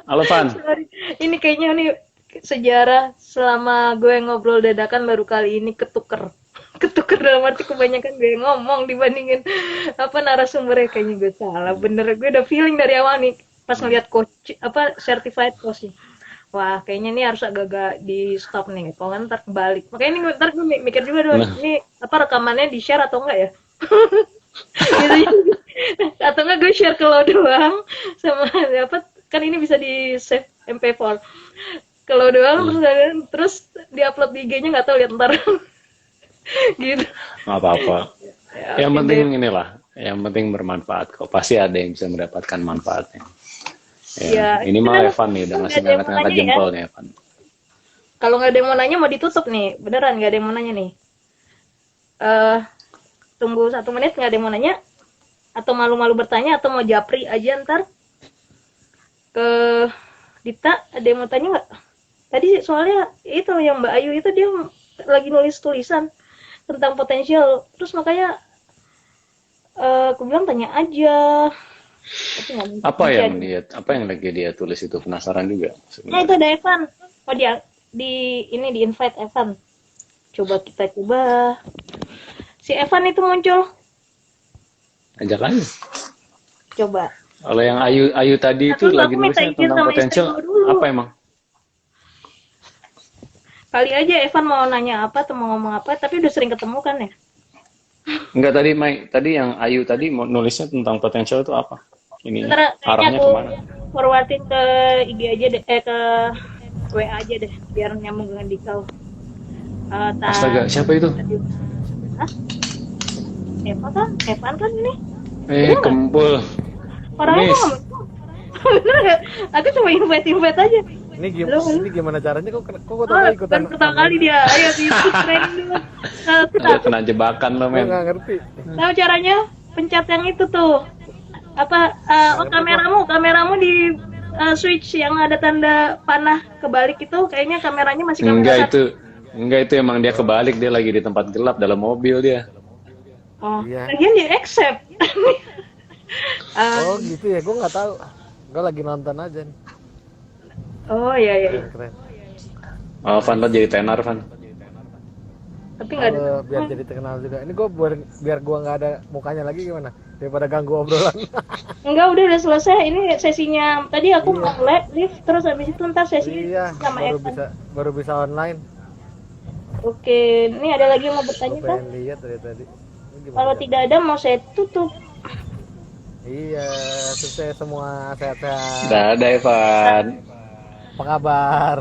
Halo, Van. Sorry. Ini kayaknya nih sejarah selama gue ngobrol dadakan baru kali ini ketuker. Ketuker dalam arti kebanyakan gue ngomong dibandingin apa narasumbernya, kayaknya gue salah. Bener, gue udah feeling dari awal nih pas ngeliat coach apa certified coach nih. Wah, kayaknya ini harus agak-agak di stop nih. Kalau nggak ntar kebalik. Makanya ini ntar gue mikir juga doang, Nah, ini apa rekamannya di share atau enggak ya? Gitu. Atau enggak gue share ke lo doang sama apa, kan ini bisa di save MP4 ke lo doang, terus diupload di IG-nya, nggak tahu, lihat ntar. Gitu nggak apa-apa. ya. Yang Oke penting deh inilah, yang penting bermanfaat kok. Pasti ada yang bisa mendapatkan manfaatnya. ya. Ya, ini mah Evan nih, udah Nggak ngasih ada yang mau ngangkat-ngangkat nanya ya, jempol nih Evan. kalau nggak ada yang mau nanya mau ditutup nih, beneran nggak ada yang mau nanya nih. eh tunggu 1 menit, nggak ada yang mau nanya, atau malu-malu bertanya, atau mau japri aja ntar ke Dita. Ada yang mau tanya nggak? Tadi soalnya itu yang Mbak Ayu itu dia lagi nulis tulisan tentang potensial, terus makanya aku bilang tanya aja. Tapi nggak mungkin Apa aja. apa yang lagi dia tulis itu, penasaran juga Nah sebenarnya. itu ada Evan. Oh dia di invite Evan. Coba kita coba. Si Evan itu muncul. Ajak aja. Coba. Kalau yang Ayu tadi itu Terus lagi aku minta nulisnya izin tentang sama istri potensial gue dulu. apa emang? Kali aja Evan mau nanya apa atau mau ngomong apa, tapi udah sering ketemu kan ya? Enggak, tadi Mai, tadi yang Ayu tadi mau nulisnya tentang potensial itu apa? Ini Ntar kayaknya arahnya aku kemana? forwardin ke IG aja deh, ke WA aja deh, biar nyambung dengan Dikau. Astaga, siapa itu? Hah? Evan kan ini? Kempul. Orangnya Miss. kok bener gak? Aku cuma invite aja. Ini Halo, halo. ini gimana caranya kok Oh, tau ikutan? baru pertama kali dia. Ayo ikut training dulu. Kita Kena jebakan lo, Gue men. nggak ngerti. tahu caranya, pencet yang itu tuh. Apa kameramu di switch yang ada tanda panah kebalik itu, kayaknya kameranya masih kamera satu. Enggak itu emang dia kebalik, dia lagi di tempat gelap dalam mobil dia. Oh, Iya. lagian dia accept. Oh gitu ya, gue nggak tahu. Gue lagi nonton aja nih. Oh iya iya. Keren. Oh, Van lo jadi tenar, Van. Tapi nggak ada. Kalau biar jadi terkenal juga. Ini gue biar gue nggak ada mukanya lagi gimana? Daripada ganggu obrolan. Enggak, udah selesai. Ini sesinya. Tadi aku mau live terus habis itu ntar sesi Iya, sama Evan. baru bisa online. Oke, ini ada lagi yang mau bertanya Gue kan? pengen lihat dari tadi. Ini gimana Kalau caranya? tidak ada mau saya tutup. Iya, sukses semua, sehat-sehat. Dadah, Evan. Apa kabar?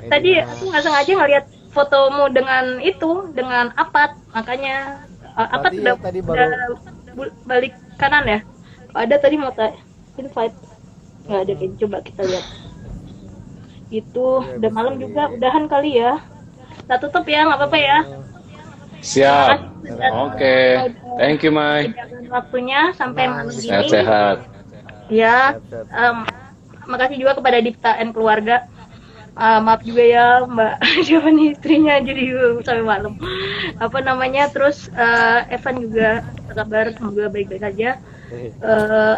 Tadi aku nggak sengaja ngeliat fotomu dengan itu, dengan Apat, makanya Apat Tadi udah, ya, tadi udah balik kanan ya. Kalau ada tadi mau invite, nggak ada, kayak coba kita lihat. Itu Iya, udah malam juga, udahan kali ya. Kita tutup ya, nggak apa-apa ya. Siap. Terima kasih. Oke. Thank you, Mai. Menyediakan waktunya sampai malam ini. Sehat-sehat. Ya, Sehat-sehat. makasih juga kepada Dipta and keluarga. Maaf juga ya Mbak siapa nih istrinya jadi sampai malam. Apa namanya, terus Evan juga apa kabar, semoga baik-baik saja.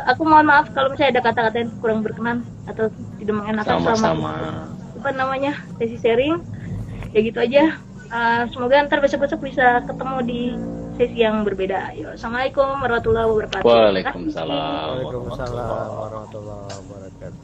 Aku mohon maaf kalau misalnya ada kata-kata yang kurang berkenan atau tidak mengenakan Sama-sama. apa namanya sesi sharing. Ya gitu aja. Semoga ntar besok-besok bisa ketemu di sesi yang berbeda. Yo, assalamualaikum warahmatullahi wabarakatuh. Waalaikumsalam. Waalaikumsalam warahmatullahi wabarakatuh.